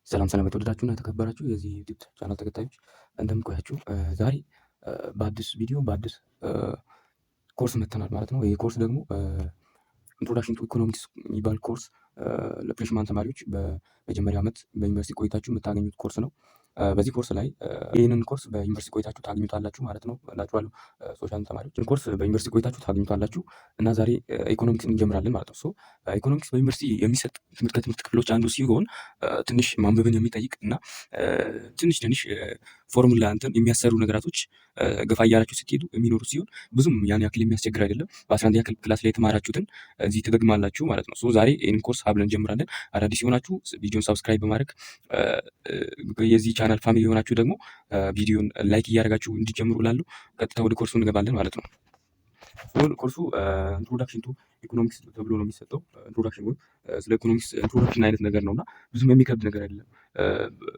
ሰላም ሰላም የተወደዳችሁና የተከበራችሁ የዚህ ዩቲዩብ ቻናል ተከታዮች እንደምን ቆያችሁ? ዛሬ በአዲስ ቪዲዮ በአዲስ ኮርስ መጥተናል ማለት ነው። ይህ ኮርስ ደግሞ ኢንትሮዳክሽን ቱ ኢኮኖሚክስ የሚባል ኮርስ ለፍሬሽማን ተማሪዎች በመጀመሪያ ዓመት በዩኒቨርሲቲ ቆይታችሁ የምታገኙት ኮርስ ነው። በዚህ ኮርስ ላይ ይህንን ኮርስ በዩኒቨርሲቲ ቆይታችሁ ታገኙታላችሁ ማለት ነው እላችኋለሁ። ሶሻል ተማሪዎች ኮርስ በዩኒቨርሲቲ ቆይታችሁ ታገኙታላችሁ እና ዛሬ ኢኮኖሚክስ እንጀምራለን ማለት ነው። ኢኮኖሚክስ በዩኒቨርሲቲ የሚሰጥ ከትምህርት ክፍሎች አንዱ ሲሆን ትንሽ ማንበብን የሚጠይቅ እና ትንሽ ፎርሙላ እንትን የሚያሰሩ ነገራቶች ገፋ እያላችሁ ስትሄዱ የሚኖሩ ሲሆን ብዙም ያን ያክል የሚያስቸግር አይደለም። በ11ኛ ክላስ ላይ የተማራችሁትን እዚህ ትደግማላችሁ ማለት ነው። ዛሬ ይህንን ኮርስ አብረን እንጀምራለን። አዳዲስ የሆናችሁ ቪዲዮን ሳብስክራይብ በማድረግ የዚህ ቻናል ፋሚሊ የሆናችሁ ደግሞ ቪዲዮን ላይክ እያደረጋችሁ እንዲጀምሩ ላሉ ቀጥታ ወደ ኮርሱ እንገባለን ማለት ነው። ኮርሱ ኢንትሮዳክሽን ቱ ኢኮኖሚክስ ተብሎ ነው የሚሰጠው። ኢንትሮዳክሽን ወይም ስለ ኢኮኖሚክስ ኢንትሮዳክሽን አይነት ነገር ነው እና ብዙም የሚከብድ ነገር አይደለም።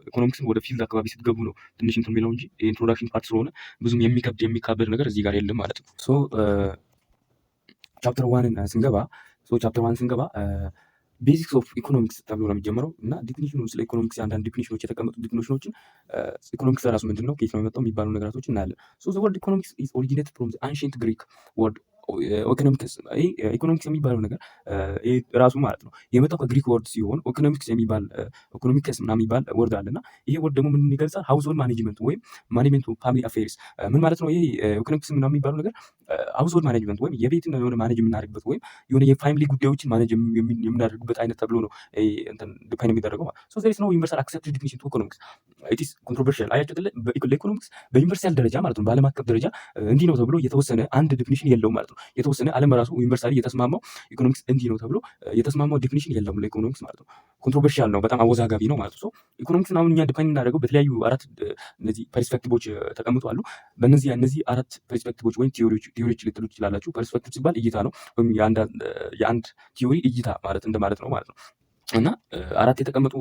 ኢኮኖሚክስን ወደ ፊልድ አካባቢ ስትገቡ ነው ትንሽ እንትን የሚለው እንጂ የኢንትሮዳክሽን ፓርት ስለሆነ ብዙም የሚካበድ ነገር እዚህ ጋር የለም ማለት ነው። ቻፕተር ዋንን ስንገባ ቤዚክስ ኦፍ ኢኮኖሚክስ ተብሎ ነው የሚጀምረው እና ዲፊኒሽኑ ስለ ኢኮኖሚክስ አንዳንድ ዲፊኒሽኖች የተቀመጡ ዲፊኒሽኖችን ኢኮኖሚክስ ራሱ ምንድን ነው ከየት ነው የመጣው የሚባሉ ነገራቶች እናያለን። ዘ ወርድ ኢኮኖሚክስ ኢዝ ኦሪጂኔትድ ፍሮም ዘ አንሺየንት ግሪክ ወርድ ኢኮኖሚክስ የሚባለው ነገር ራሱ ማለት ነው የመጣው ከግሪክ ወርድ ሲሆን ኢኮኖሚክስ ምናምን የሚባል ወርድ አለ እና ይሄ ወርድ ደግሞ ምን ይገልጻል? ሃውስሆልድ ማኔጅመንት ወይም ማኔጅመንት ኦፍ ፋሚሊ አፌርስ ምን ማለት ነው? ይሄ ኢኮኖሚክስ ምናምን የሚባለው ነገር ሃውስሆልድ ማኔጅመንት ወይም የቤትን የሆነ ማኔጅ የምናደርግበት ወይም የሆነ የፋሚሊ ጉዳዮችን ማኔጅ የምናደርግበት አይነት ተብሎ ነው ዲፋይን የሚደረገው ማለት ነው። ዜር ኢዝ ኖ ዩኒቨርሳል አክሰፕትድ ዲፊኒሽን ቱ ኢኮኖሚክስ ኢት ኢዝ ኮንትሮቨርሺያል። አያችሁ ለኢኮኖሚክስ በዩኒቨርሳል ደረጃ ማለት ነው በዓለም አቀፍ ደረጃ እንዲህ ነው ተብሎ የተወሰነ አንድ ዲፊኒሽን የለውም ማለት ነው። የተወሰነ ዓለም በራሱ ዩኒቨርሳሊ የተስማማው ኢኮኖሚክስ እንዲህ ነው ተብሎ የተስማማው ዲፊኒሽን የለውም ለኢኮኖሚክስ ማለት ነው። ኮንትሮቨርሺያል ነው፣ በጣም አወዛጋቢ ነው ማለት ነው። ኢኮኖሚክስን አሁን እኛ ዲፋይን እናደርገው በተለያዩ አራት እነዚህ ፐርስፔክቲቮች ተቀምጠዋል። እነዚህ አራት ፐርስፔክቲቮች ወይም ቲዮሪዎች ልትሉ ትችላላችሁ። ፐርስፔክቲቭ ሲባል እይታ ነው ወይም የአንድ ቲዮሪ እይታ ማለት እንደማለት ነው ማለት ነው። እና አራት የተቀመጡ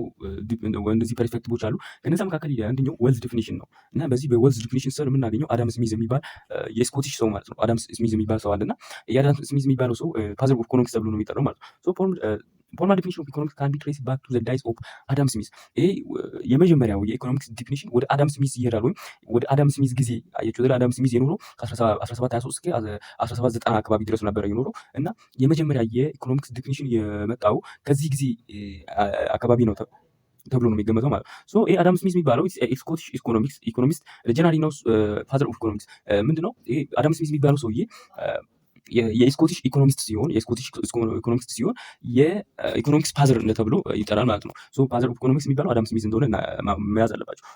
እንደዚህ ፐርስፔክቲቮች አሉ። ከነዛ መካከል አንደኛው ዌልዝ ዲፊኒሽን ነው እና በዚህ በዌልዝ ዲፊኒሽን ስር የምናገኘው አዳም ስሚዝ የሚባል የስኮቲሽ ሰው ማለት ነው። አዳም ስሚዝ የሚባል ሰው አለና የአዳም ስሚዝ የሚባለው ሰው ፋዘር ኦፍ ኢኮኖሚክስ ተብሎ ነው የሚጠራው ማለት ነው። ፎርማል ዲፊኒሽን ኦፍ ኢኮኖሚክስ ካን ቢ ትሬስድ ባክ ቱ ዘ ዳይስ ኦፍ አዳም ስሚዝ። ይሄ የመጀመሪያው የኢኮኖሚክስ ዲፊኒሽን ወደ አዳም ስሚዝ ይሄዳል ወይም ወደ አዳም ስሚዝ ጊዜ አያችሁ አይደል? አዳም ስሚዝ የኖረው ከ1723 እስከ 1790 አካባቢ ድረስ ነበር የኖረው እና የመጀመሪያ የኢኮኖሚክስ ዲፊኒሽን የመጣው ከዚህ ጊዜ አካባቢ ነው ተብሎ ነው የሚገመተው ማለት ነው። ይሄ አዳም ስሚዝ የሚባለው ስኮቲሽ ኢኮኖሚስት ጀነራሊ ነው ፋዘር ኦፍ ኢኮኖሚክስ። ምንድነው ይሄ አዳም ስሚዝ የሚባለው ሰውዬ የስኮቲሽ ኢኮኖሚስት ሲሆን የኢኮኖሚክስ ፋዘር ተብሎ ይጠራል ማለት ነው። ፋዘር ኦፍ ኢኮኖሚክስ የሚባለው አዳም ስሚዝ እንደሆነ መያዝ አለባቸው።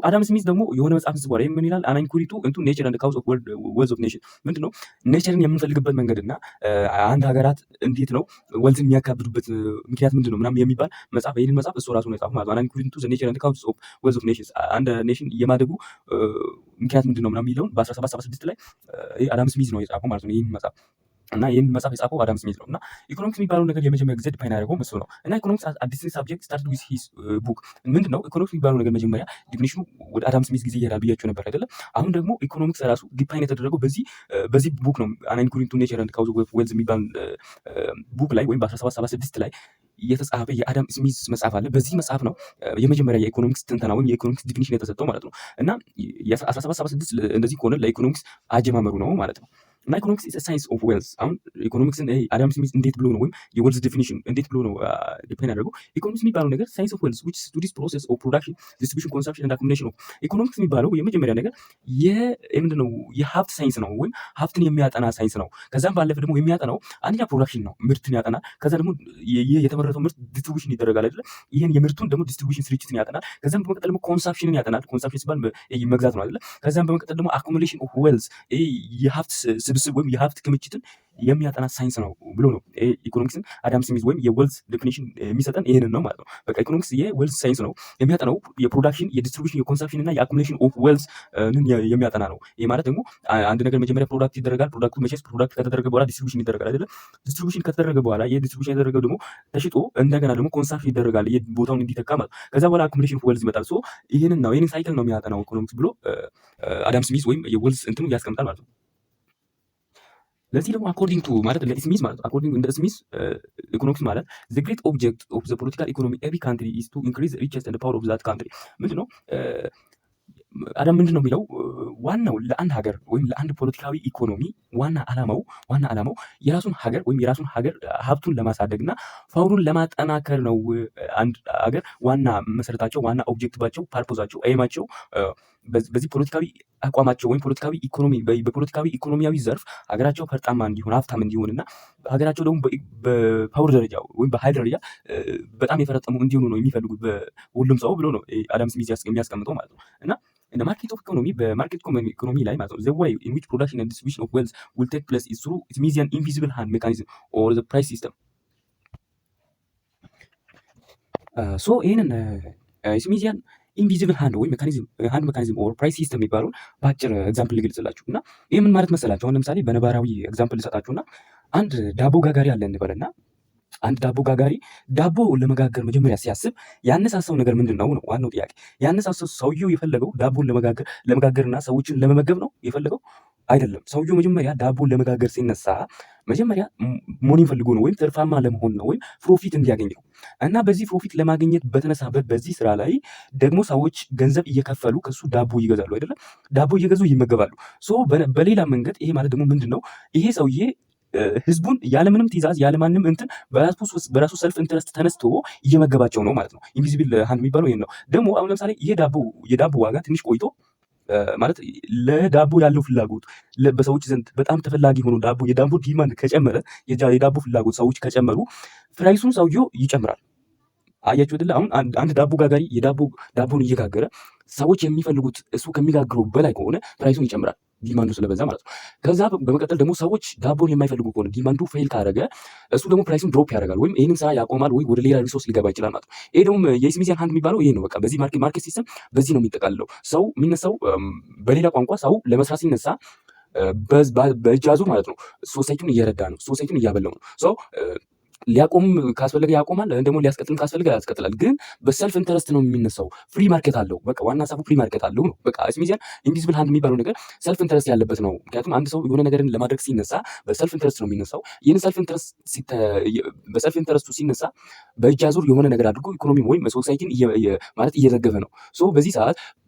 አዳም ስሚዝ ደግሞ የሆነ መጽሐፍ ጽፏል። ምን ይላል? አን ኢንኩሪ ኢንቱ ኔቸር ኤንድ ካውዝ ኦፍ ዌልዝ ኦፍ ኔሽን። ምንድነው ኔቸርን የምንፈልግበት መንገድ እና አንድ ሀገራት እንዴት ነው ወልዝን የሚያካብዱበት ምክንያት ምንድነው ምናምን የሚባል መጽሐፍ። ይህንን መጽሐፍ እሱ ራሱ ነው የጻፈው ማለት ነው። አን ኢንኩሪ ኢንቱ ኔቸር ኤንድ ካውዝ ኦፍ ዌልዝ ኦፍ ኔሽንስ፣ አንድ ኔሽን የማደጉ ምክንያት ምንድነው ምናምን የሚለውን በ1776 ላይ አዳም ስሚዝ ነው የጻፈው ማለት ነው ይህን መጽሐፍ። እና ይህን መጽሐፍ የጻፈው አዳም ስሚዝ ነው። እና ኢኮኖሚክስ የሚባለው ነገር የመጀመሪያ ጊዜ ዲፋይን ያደረገው እሱ ነው። እና ኢኮኖሚክስ አዲስ ሳብጀክት ስታርት ዊዝ ሂዝ ቡክ። ምንድነው ኢኮኖሚክስ የሚባለው ነገር መጀመሪያ ዲፊኒሽኑ ወደ አዳም ስሚዝ ጊዜ ይሄዳል ብያቸው ነበር አይደለም? አሁን ደግሞ ኢኮኖሚክስ ራሱ ዲፋይን የተደረገው በዚህ ቡክ ነው። አን ኢንኩሪ ኢንቱ ኔቸር ኤንድ ካውዝ ኦፍ ዌልዝ የሚባል ቡክ ላይ ወይም በ1776 ላይ የተጻፈ የአዳም ስሚዝ መጽሐፍ አለ። በዚህ መጽሐፍ ነው የመጀመሪያ የኢኮኖሚክስ ትንተና ወይም የኢኮኖሚክስ ዲፊኒሽን የተሰጠው ማለት ነው። እና የ1776 እንደዚህ ከሆነ ለኢኮኖሚክስ አጀማመሩ ነው ማለት ነው። እና ኢኮኖሚክስ ኢዝ ሳይንስ ኦፍ ዌልዝ። አሁን ኢኮኖሚክስን አዳም ስሚዝ እንዴት ብሎ ነው ወይም የዌልዝ ዲፊኒሽን እንዴት ብሎ ነው ዲፋይን ያደረገው? ኢኮኖሚክስ የሚባለው ነገር ሳይንስ ኦፍ ዌልዝ ዊች ስቱዲስ ፕሮሰስ ኦፍ ፕሮዳክሽን ዲስትሪቢዩሽን ኮንሰምፕሽን ኤንድ አኩሙሌሽን ኦፍ። ኢኮኖሚክስ የሚባለው የመጀመሪያ ነገር ምንድነው የሀብት ሳይንስ ነው ወይም ሀብትን የሚያጠና ሳይንስ ነው። ከዛም ባለፈ ደግሞ የሚያጠናው አንደኛ ፕሮዳክሽን ነው፣ ምርትን ያጠናል። ከዛ ደግሞ የተመረተው ምርት ዲስትሪቢዩሽን ይደረጋል አይደለ? ይህን የምርቱን ደግሞ ዲስትሪቢዩሽን ስርጭትን ያጠናል። ከዛም በመቀጠል ደግሞ ኮንሰምፕሽንን ያጠናል። ኮንሰምፕሽን ሲባል መግዛት ነው አይደለ? ከዛም በመቀጠል ደግሞ አኩሙሌሽን ኦፍ ዌልዝ የሀብት ስብስብ ወይም የሀብት ክምችትን የሚያጠና ሳይንስ ነው ብሎ ነው ኢኮኖሚክስን አዳም ስሚዝ ወይም የዌልዝ ዲፊኒሽን የሚሰጠን ይሄንን ነው ማለት ነው። በቃ ኢኮኖሚክስ የዌልዝ ሳይንስ ነው፣ የሚያጠናው የፕሮዳክሽን፣ የዲስትሪቢዩሽን፣ የኮንሰምፕሽን እና የአኩሙሌሽን ኦፍ ዌልዝ የሚያጠና ነው። ይሄ ማለት ደግሞ አንድ ነገር መጀመሪያ ፕሮዳክት ይደረጋል። ፕሮዳክቱ መቼስ ፕሮዳክት ከተደረገ በኋላ ዲስትሪቢዩሽን ይደረጋል አይደለ? ዲስትሪቢዩሽን ከተደረገ በኋላ የዲስትሪቢዩሽን የተደረገው ደግሞ ተሽጦ እንደገና ደግሞ ኮንሰምፕሽን ይደረጋል ቦታውን እንዲተካ ማለት። ከዛ በኋላ አኩሙሌሽን ኦፍ ዌልዝ ይመጣል። ይህንን ሳይክል ነው የሚያጠናው ኢኮኖሚክስ ብሎ አዳም ስሚዝ ወይም የዌልዝ እንትኑ ያስቀምጣል ማለት ነው። ለዚህ ደግሞ አኮርዲንግ ቱ ማለት ለስሚዝ ማለት አኮርዲንግ እንደ ስሚዝ ኢኮኖሚክስ ማለት ዘ ግሬት ኦብጀክት ኦፍ ዘ ፖለቲካል ኢኮኖሚ ኤቭሪ ካንትሪ ኢዝ ቱ ኢንክሪዝ ሪቸስ ኤንድ ፓወር ኦፍ ዛት ካንትሪ። ምንድነው አዳም ምንድን ነው የሚለው ዋናው ለአንድ ሀገር ወይም ለአንድ ፖለቲካዊ ኢኮኖሚ ዋና ዓላማው የራሱን ሀገር ወይም የራሱን ሀገር ሀብቱን ለማሳደግ እና ፓወሩን ለማጠናከር ነው። አንድ ሀገር ዋና መሰረታቸው፣ ዋና ኦብጀክቲቫቸው፣ ፓርፖዛቸው፣ ኤማቸው በዚህ ፖለቲካዊ አቋማቸው ወይም ፖለቲካዊ ኢኮኖሚ በፖለቲካዊ ኢኮኖሚያዊ ዘርፍ ሀገራቸው ፈርጣማ እንዲሆን ሀብታም እንዲሆን እና ሀገራቸው ደግሞ በፓወር ደረጃ ወይም በኃይል ደረጃ በጣም የፈረጠሙ እንዲሆኑ ነው የሚፈልጉት ሁሉም ሰው ብሎ ነው አዳም ስሚዝ የሚያስቀምጠው ማለት ነው። እና እንደ ማርኬት ኦፍ ኢኮኖሚ በማርኬት ኢኮኖሚ ላይ ማለት ነው ዘ ዌይ ኢን ዊች ፕሮዳክሽን ኤንድ ዲስትሪቢዩሽን ኦፍ ዌልዝ ዊል ቴክ ፕሌስ ኢዝ ትሩ ስሚዚያን ኢንቪዚብል ሃንድ ሜካኒዝም ኦር ዘ ፕራይስ ሲስተም። ሶ ይህንን ስሚዚያን ኢንቪዚብል ሃንድ ወይም ሜካኒዝም ኦር ፕራይስ ሲስተም የሚባለውን በአጭር ኤግዛምፕል ልገልጽላችሁ እና ይህ ምን ማለት መሰላችሁ? አሁን ለምሳሌ በነባራዊ ኤግዛምፕል ልሰጣችሁና አንድ ዳቦ ጋጋሪ አለ እንበልና አንድ ዳቦ ጋጋሪ ዳቦ ለመጋገር መጀመሪያ ሲያስብ ያነሳሳው ነገር ምንድን ነው ነው ዋናው ጥያቄ። ያነሳሳው ሰውየው የፈለገው ዳቦን ለመጋገርና ሰዎችን ለመመገብ ነው የፈለገው አይደለም። ሰውየው መጀመሪያ ዳቦን ለመጋገር ሲነሳ መጀመሪያ ሞኒን ፈልጎ ነው ወይም ትርፋማ ለመሆን ነው ወይም ፕሮፊት እንዲያገኝ ነው። እና በዚህ ፕሮፊት ለማግኘት በተነሳበት በዚህ ስራ ላይ ደግሞ ሰዎች ገንዘብ እየከፈሉ ከሱ ዳቦ ይገዛሉ አይደለም፣ ዳቦ እየገዙ ይመገባሉ። ሶ በሌላ መንገድ ይሄ ማለት ደግሞ ምንድን ነው ይሄ ሰውዬ ህዝቡን ያለምንም ትእዛዝ ያለማንም እንትን በራሱ ሰልፍ ኢንተረስት ተነስቶ እየመገባቸው ነው ማለት ነው። ኢንቪዚብል ሃንድ የሚባለው ይሄን ነው። ደግሞ አሁን ለምሳሌ የዳቦ ዋጋ ትንሽ ቆይቶ ማለት ለዳቦ ያለው ፍላጎት በሰዎች ዘንድ በጣም ተፈላጊ ሆኖ የዳቦ ዲማንድ ከጨመረ የዳቦ ፍላጎት ሰዎች ከጨመሩ ፕራይሱን ሰውየው ይጨምራል። አያችሁ አይደለ? አሁን አንድ ዳቦ ጋጋሪ ዳቦን እየጋገረ ሰዎች የሚፈልጉት እሱ ከሚጋግረው በላይ ከሆነ ፕራይሱን ይጨምራል፣ ዲማንዱ ስለበዛ ማለት ነው። ከዛ በመቀጠል ደግሞ ሰዎች ዳቦን የማይፈልጉ ከሆነ ዲማንዱ ፌል ካደረገ እሱ ደግሞ ፕራይሱን ድሮፕ ያደርጋል፣ ወይም ይህንን ስራ ያቆማል፣ ወይ ወደ ሌላ ሪሶርስ ሊገባ ይችላል ማለት ነው። ይሄ ደግሞ የስሚዚያን ሃንድ የሚባለው ይሄ ነው። በቃ በዚህ ማርኬት ሲስተም በዚህ ነው የሚጠቃልለው። ሰው የሚነሳው በሌላ ቋንቋ ሰው ለመስራት ሲነሳ በእጅ አዙር ማለት ነው ሶሳይቲውን እየረዳ ነው፣ ሶሳይቲውን እያበላው ነው። ሰው ሊያቆም ካስፈለገ ያቆማል፣ ደግሞ ሊያስቀጥልም ካስፈለገ ያስቀጥላል። ግን በሰልፍ ኢንተረስት ነው የሚነሳው። ፍሪ ማርኬት አለው። በቃ ዋና ሀሳቡ ፍሪ ማርኬት አለው ነው። በቃ ስሚዚያን ኢንቪዚብል ሃንድ የሚባለው ነገር ሰልፍ ኢንተረስት ያለበት ነው። ምክንያቱም አንድ ሰው የሆነ ነገርን ለማድረግ ሲነሳ በሰልፍ ኢንተረስት ነው የሚነሳው። ይህን በሰልፍ ኢንተረስቱ ሲነሳ በእጅ አዙር የሆነ ነገር አድርጎ ኢኮኖሚ ወይም ሶሳይቲን ማለት እየዘገበ ነው። ሶ በዚህ ሰዓት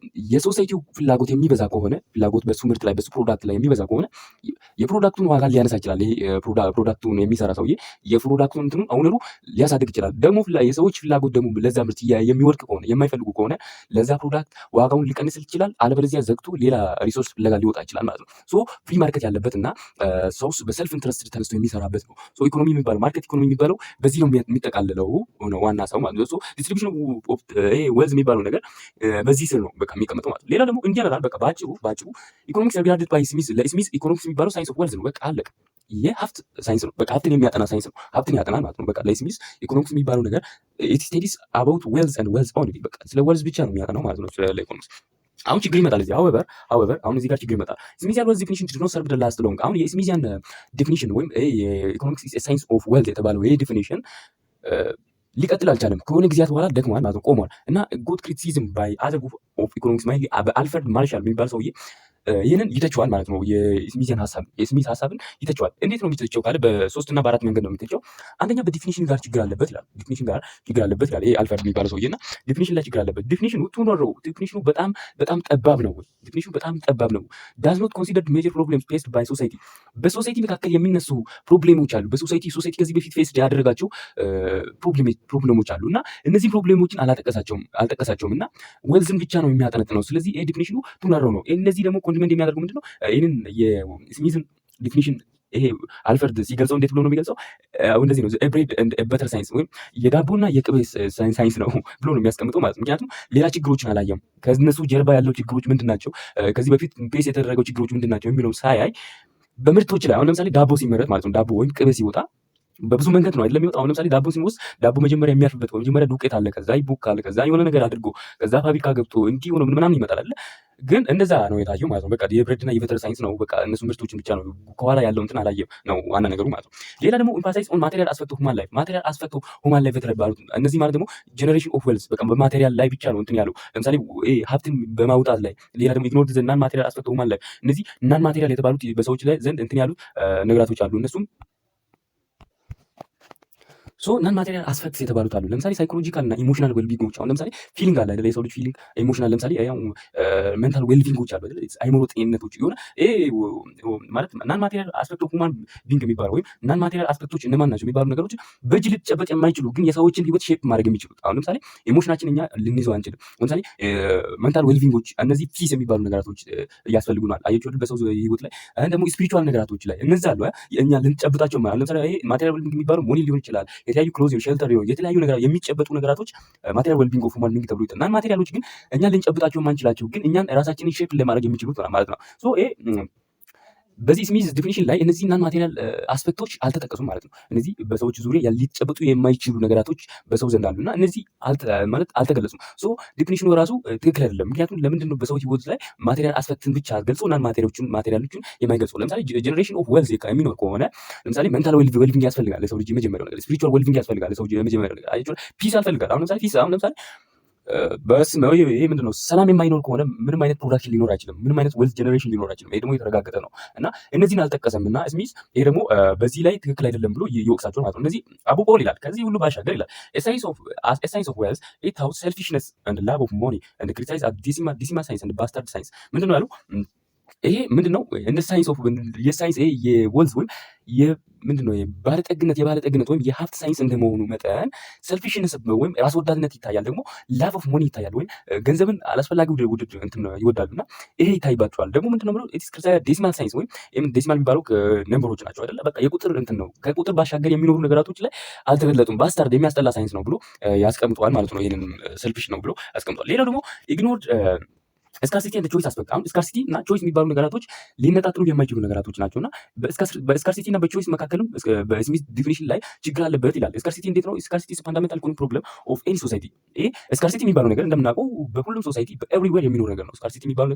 የሶሳይቲው ፍላጎት የሚበዛ ከሆነ ፍላጎት በሱ ምርት ላይ በሱ ፕሮዳክት ላይ የሚበዛ ከሆነ የፕሮዳክቱን ዋጋ ሊያነሳ ይችላል። ይሄ ፕሮዳክቱን የሚሰራ ሰውዬ የፕሮዳክቱን እንትኑ አሁንሩ ሊያሳድግ ይችላል። ደግሞ የሰዎች ፍላጎት ደግሞ ለዛ ምርት የሚወድቅ ከሆነ የማይፈልጉ ከሆነ ለዛ ፕሮዳክት ዋጋውን ሊቀንስ ይችላል። አለበለዚያ ዘግቶ ሌላ ሪሶርስ ፍለጋ ሊወጣ ይችላል ማለት ነው። ሶ ፍሪ ማርኬት ያለበት እና ሰው በሰልፍ ኢንተረስት ተነስቶ የሚሰራበት ነው። ሶ ኢኮኖሚ የሚባለው ማርኬት ኢኮኖሚ የሚባለው በዚህ ነው የሚጠቃልለው ነው ዋና ሰው ማለት ነው። ሶ ዲስትሪቢዩሽን ኦፍ ዌልዝ የሚባለው ነገር በዚህ ስር ነው በቃ የሚቀመጠው ማለት ነው። ሌላ ደግሞ ኢንጀነራል በቃ ባጭሩ ኢኮኖሚክስ ሪጋርድድ ባይ ስሚዝ ለስሚዝ ኢኮኖሚክስ የሚባለው ሳይንስ ኦፍ ዌልዝ ነው። በቃ አለቀ። የሀብት ሳይንስ ነው። በቃ ሀብትን የሚያጠና ሳይንስ ነው። ሀብትን ያጠናል ማለት ነው። በቃ ለስሚዝ ኢኮኖሚክስ የሚባለው ነገር ኢት ስቴዲስ አባውት ዌልዝ ኤንድ ዌልዝ ኦንሊ። በቃ ስለ ዌልዝ ብቻ ነው የሚያጠናው ማለት ነው ለኢኮኖሚክስ። አሁን ችግር ይመጣል እዚህ ሀዌቨር አሁን እዚህ ጋር ችግር ይመጣል። ስሚዚያን ዌልዝ ዲፊኒሽን ዲድ ኖት ሰርቭ ዘ ላስት ሎንግ። አሁን የስሚዚያን ዲፊኒሽን ወይም የኢኮኖሚክስ ሳይንስ ኦፍ ዌልዝ የተባለው ይሄ ዲፊኒሽን ሊቀጥል አልቻለም። ከሆነ ጊዜያት በኋላ ደክሟል ማለት ነው፣ ቆሟል። እና ጎት ክሪቲሲዝም ባይ አዘር ግሩፕ ኦፍ ኢኮኖሚክስ ማይንሊ በአልፍሬድ ማርሻል የሚባል ሰውዬ ይህንን ይተቸዋል ማለት ነው። የስሚዝ ሀሳብን ይተቸዋል። እንዴት ነው የሚተቸው ካለ በ3 እና በ4 መንገድ ነው የሚተቸው። አንደኛ በዲፊኒሽን ጋር ችግር አለበት ይላል። ይሄ አልፍሬድ የሚባለው ሰውዬ እና ዲፊኒሽን ላይ ችግር አለበት። ዲፊኒሽኑ በጣም ጠባብ ነው። ዳዝ ኖት ኮንሲደርድ ሜጀር ፕሮብሌምስ ፌስድ ባይ ሶሳይቲ። በሶሳይቲ መካከል የሚነሱ ፕሮብሌሞች አሉ። ሶሳይቲ ከዚህ በፊት ፌስድ ያደረጋቸው ፕሮብሌሞች አሉ እና እነዚህ ፕሮብሌሞችን አልጠቀሳቸውም እና ዌልዝን ብቻ ነው የሚያጠነጥነው። ስለዚህ ይሄ ዲፊኒሽኑ ቱናሮ ነው። እነዚህ ደግሞ ኮንትመንት የሚያደርገው ምንድነው? ይህንን የስሚዝን ዲፊኒሽን ይሄ አልፍሬድ ሲገልጸው እንዴት ብሎ ነው የሚገልጸው? እንደዚህ ነው ብሬድ በተር ሳይንስ ወይም የዳቦና የቅቤ ሳይንስ ነው ብሎ ነው የሚያስቀምጠው ማለት ነው። ምክንያቱም ሌላ ችግሮችን አላየም። ከእነሱ ጀርባ ያለው ችግሮች ምንድን ናቸው፣ ከዚህ በፊት ፌስ የተደረገው ችግሮች ምንድን ናቸው የሚለው ሳያይ በምርቶች ላይ አሁን ለምሳሌ ዳቦ ሲመረት ማለት ነው ዳቦ ወይም ቅቤ ሲወጣ በብዙ መንገድ ነው አይደለም የሚወጣው። አሁን ለምሳሌ ዳቦ ሲወስድ ዳቦ መጀመሪያ የሚያርፍበት መጀመሪያ ዱቄት አለ፣ ከዛ ይቦካል፣ ከዛ የሆነ ነገር አድርጎ ከዛ ፋብሪካ ገብቶ እንዲህ ሆኖ ምናምን ይመጣል አይደል? ግን እንደዛ ነው የታየው ማለት ነው። በቃ የብሬድና የቬተር ሳይንስ ነው በቃ እነሱ ምርቶችን ብቻ ነው ከኋላ ያለው እንትን አላየም ነው ዋና ነገሩ ማለት ነው። ሌላ ደግሞ ኢምፋሳይዝ ኦን ማቴሪያል አስፔክት ኦፍ ሁማን ላይፍ ማቴሪያል አስፔክት ኦፍ ሁማን ላይፍ የተባሉት እነዚህ ማለት ደግሞ ጀነሬሽን ኦፍ ዌልዝ በቃ በማቴሪያል ላይ ብቻ ነው እንትን ያለው ለምሳሌ ሀብትን በማውጣት ላይ። ሌላ ደግሞ ኢግኖር ዘ ናን ማቴሪያል አስፔክት ኦፍ ሁማን ላይፍ እነዚህ ናን ማቴሪያል የተባሉት በሰዎች ላይ ዘንድ እንትን ያሉት ነገራቶች አሉ እነሱም ናን ማቴሪያል አስፔክትስ የተባሉት አሉ። ለምሳሌ ሳይኮሎጂካል እና ኢሞሽናል ዌልቢንጎች አሁን ለምሳሌ ፊሊንግ አለ አይደል? የሰው ልጅ ፊሊንግ ኢሞሽናል፣ ለምሳሌ ያው ሜንታል ዌልቢንጎች አሉ አይደል? አይምሮ ጤንነቶች የሆነ ማለት ናን ማቴሪያል አስፔክት ኦፍ ሁማን ቢንግ የሚባለው ወይም ናን ማቴሪያል አስፔክቶች እነማን ናቸው የሚባሉ ነገሮች በእጅ ሊጨበጥ የማይችሉ ግን የሰዎችን ህይወት ሼፕ ማድረግ የሚችሉት አሁን ለምሳሌ ኢሞሽናችን እኛ ልንይዘው አንችልም። ለምሳሌ ሜንታል ዌልቢንጎች እነዚህ ፒስ የሚባሉ ነገራቶች ያስፈልጉናል። አየችው በሰው ህይወት ላይ ደግሞ ስፒሪቹዋል ነገራቶች ላይ እነዛ አሉ እኛ ልንጨብጣቸው ማለት ለምሳሌ ማቴሪያል ዌልቢንግ የሚባለው ሞኒ ሊሆን ይችላል የተለያዩ ክሎዝ ሼልተር የተለያዩ ነገር የሚጨበጡ ነገራቶች ማቴሪያል ዌልቢንግ ኦፍ ሁማን ቢንግ ተብሎ ይጠናል። ማቴሪያሎች ግን እኛን ልንጨብጣቸው የማንችላቸው ግን እኛን ራሳችንን ሼፕ ለማድረግ የሚችሉት ማለት ነው። በዚህ ስሚዝ ዲፊኒሽን ላይ እነዚህ ናን ማቴሪያል አስፔክቶች አልተጠቀሱም ማለት ነው። እነዚህ በሰዎች ዙሪያ ሊጨበጡ የማይችሉ ነገራቶች በሰው ዘንድ አሉና እነዚህ ማለት አልተገለጹም። ዲፊኒሽኑ ራሱ ትክክል አይደለም። ምክንያቱም ለምንድን ነው በሰዎች ህይወት ላይ ማቴሪያል አስፔክትን ብቻ ገልጾ ናን ማቴሪያሎችን የማይገልጸው? ለምሳሌ ጀነሬሽን ኦፍ ዌልዝ የሚኖር ከሆነ ለምሳሌ ሜንታል ዌልቢንግ ያስፈልጋል ለሰው ልጅ የመጀመሪያው ነገር፣ ስፒሪቹዋል ዌልቢንግ ያስፈልጋል ለሰው ልጅ የመጀመሪያው ነገር፣ አይደል? ፒስ ያስፈልጋል። አሁን ለምሳሌ ይሄ ምንድነው ሰላም የማይኖር ከሆነ ምንም አይነት ፕሮዳክሽን ሊኖር አይችልም። ምንም አይነት ዌልዝ ጀነሬሽን ሊኖር አይችልም። ይሄ ደግሞ የተረጋገጠ ነው እና እነዚህን አልጠቀሰም እና ስሚዝ ይሄ ደግሞ በዚህ ላይ ትክክል አይደለም ብሎ ይወቅሳቸው ማለት ነው። እነዚህ አቡ ፖል ይላል ከዚህ ሁሉ ባሻገር ይላል ሳይንስ ኦፍ ዌልዝ ኢት ሃውስ ሴልፊሽነስ ኤንድ ላቭ ኦፍ ሞኒ ኤንድ ክሪቲሳይዝ አት ዲሲማል ሳይንስ ኤንድ ባስታርድ ሳይንስ። ምንድነው ያለው? ይሄ ምንድነው እንደ ሳይንስ ኦፍ የሳይንስ ይሄ የዌልዝ ወይም ምንድነው የባለጠግነት ወይም የሀብት ሳይንስ እንደመሆኑ መጠን ሰልፊሽነስ ወይም ራስ ወዳድነት ይታያል። ደግሞ ላቭ ኦፍ ሞኒ ይታያል። ወይም ገንዘብን አላስፈላጊ ውድድር እንትን ይወዳሉና ይሄ ይታይባቸዋል። ደግሞ ምንድነው ብለው ኢትስ ዴሲማል ሳይንስ ወይም ዴሲማል የሚባለው ነምበሮች ናቸው አይደለ? በቃ የቁጥር እንትን ነው። ከቁጥር ባሻገር የሚኖሩ ነገራቶች ላይ አልተገለጡም። ባስታርድ የሚያስጠላ ሳይንስ ነው ብሎ ያስቀምጠዋል ማለት ነው። ይሄንን ሰልፊሽ ነው ብሎ ያስቀምጠዋል። ሌላው ደግሞ ኢግኖርድ ስካርሲቲ ኤንድ ቾይስ አስፔክት። አሁን ስካርሲቲ እና ቾይስ የሚባሉ ነገራቶች ሊነጣጥሉ የማይችሉ ነገራቶች ናቸው እና በስካርሲቲ እና በቾይስ መካከልም በስሚዝ ዲፊኒሽን ላይ ችግር አለበት ይላል። ስካርሲቲ እንዴት ነው? ስካርሲቲ ኢዝ ፋንዳሜንታል ኢኮኖሚክ ፕሮብለም ኦፍ ኤኒ ሶሳይቲ። ይሄ ስካርሲቲ የሚባለው ነገር እንደምናውቀው በሁሉም ሶሳይቲ በኤቭሪዌር የሚኖር ነገር ነው። ስካርሲቲ የሚባለው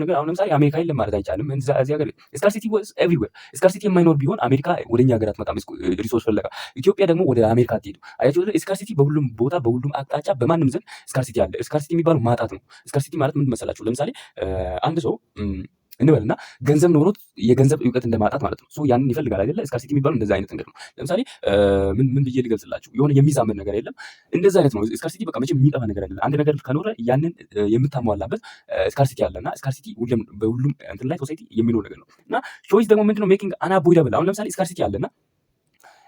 ነገር አሁን ለምሳሌ አሜሪካ የለም ማለት አይቻልም። እዚህ ሀገር ስካርሲቲ ወዝ ኤቭሪዌር። ስካርሲቲ የማይኖር ቢሆን አሜሪካ ወደኛ ሀገር አትመጣም ሪሶርስ ፈለጋ። ኢትዮጵያ ደግሞ ወደ አሜሪካ አትሄዱ። አያችሁ፣ ስካርሲቲ በሁሉም ቦታ በሁሉም አቅጣጫ በማንም ዘንድ ስካርሲቲ አለ። ስካርሲቲ የሚባለው ማጣት ነው። ስካርሲቲ ማለት ምን መሰላችሁ? ለምሳሌ አንድ ሰው እንበልና ገንዘብ ኖሮት የገንዘብ እውቀት እንደማጣት ማለት ነው። ያንን ይፈልጋል አይደለ? ስካርሲቲ የሚባለው እንደዛ አይነት ነገር ነው። ለምሳሌ ምን ብዬ ልገልጽላችሁ? የሆነ የሚዛመን ነገር የለም። እንደዛ አይነት ነው ስካርሲቲ። በቃ መቼም የሚጠፋ ነገር አይደለም። አንድ ነገር ከኖረ ያንን የምታሟላበት ስካርሲቲ አለ እና ስካርሲቲ በሁሉም እንትን ላይ ሶሳይቲ የሚኖር ነገር ነው እና ቾይስ ደግሞ ምንድነው? ሜኪንግ አንአቮይደብል። አሁን ለምሳሌ ስካርሲቲ አለና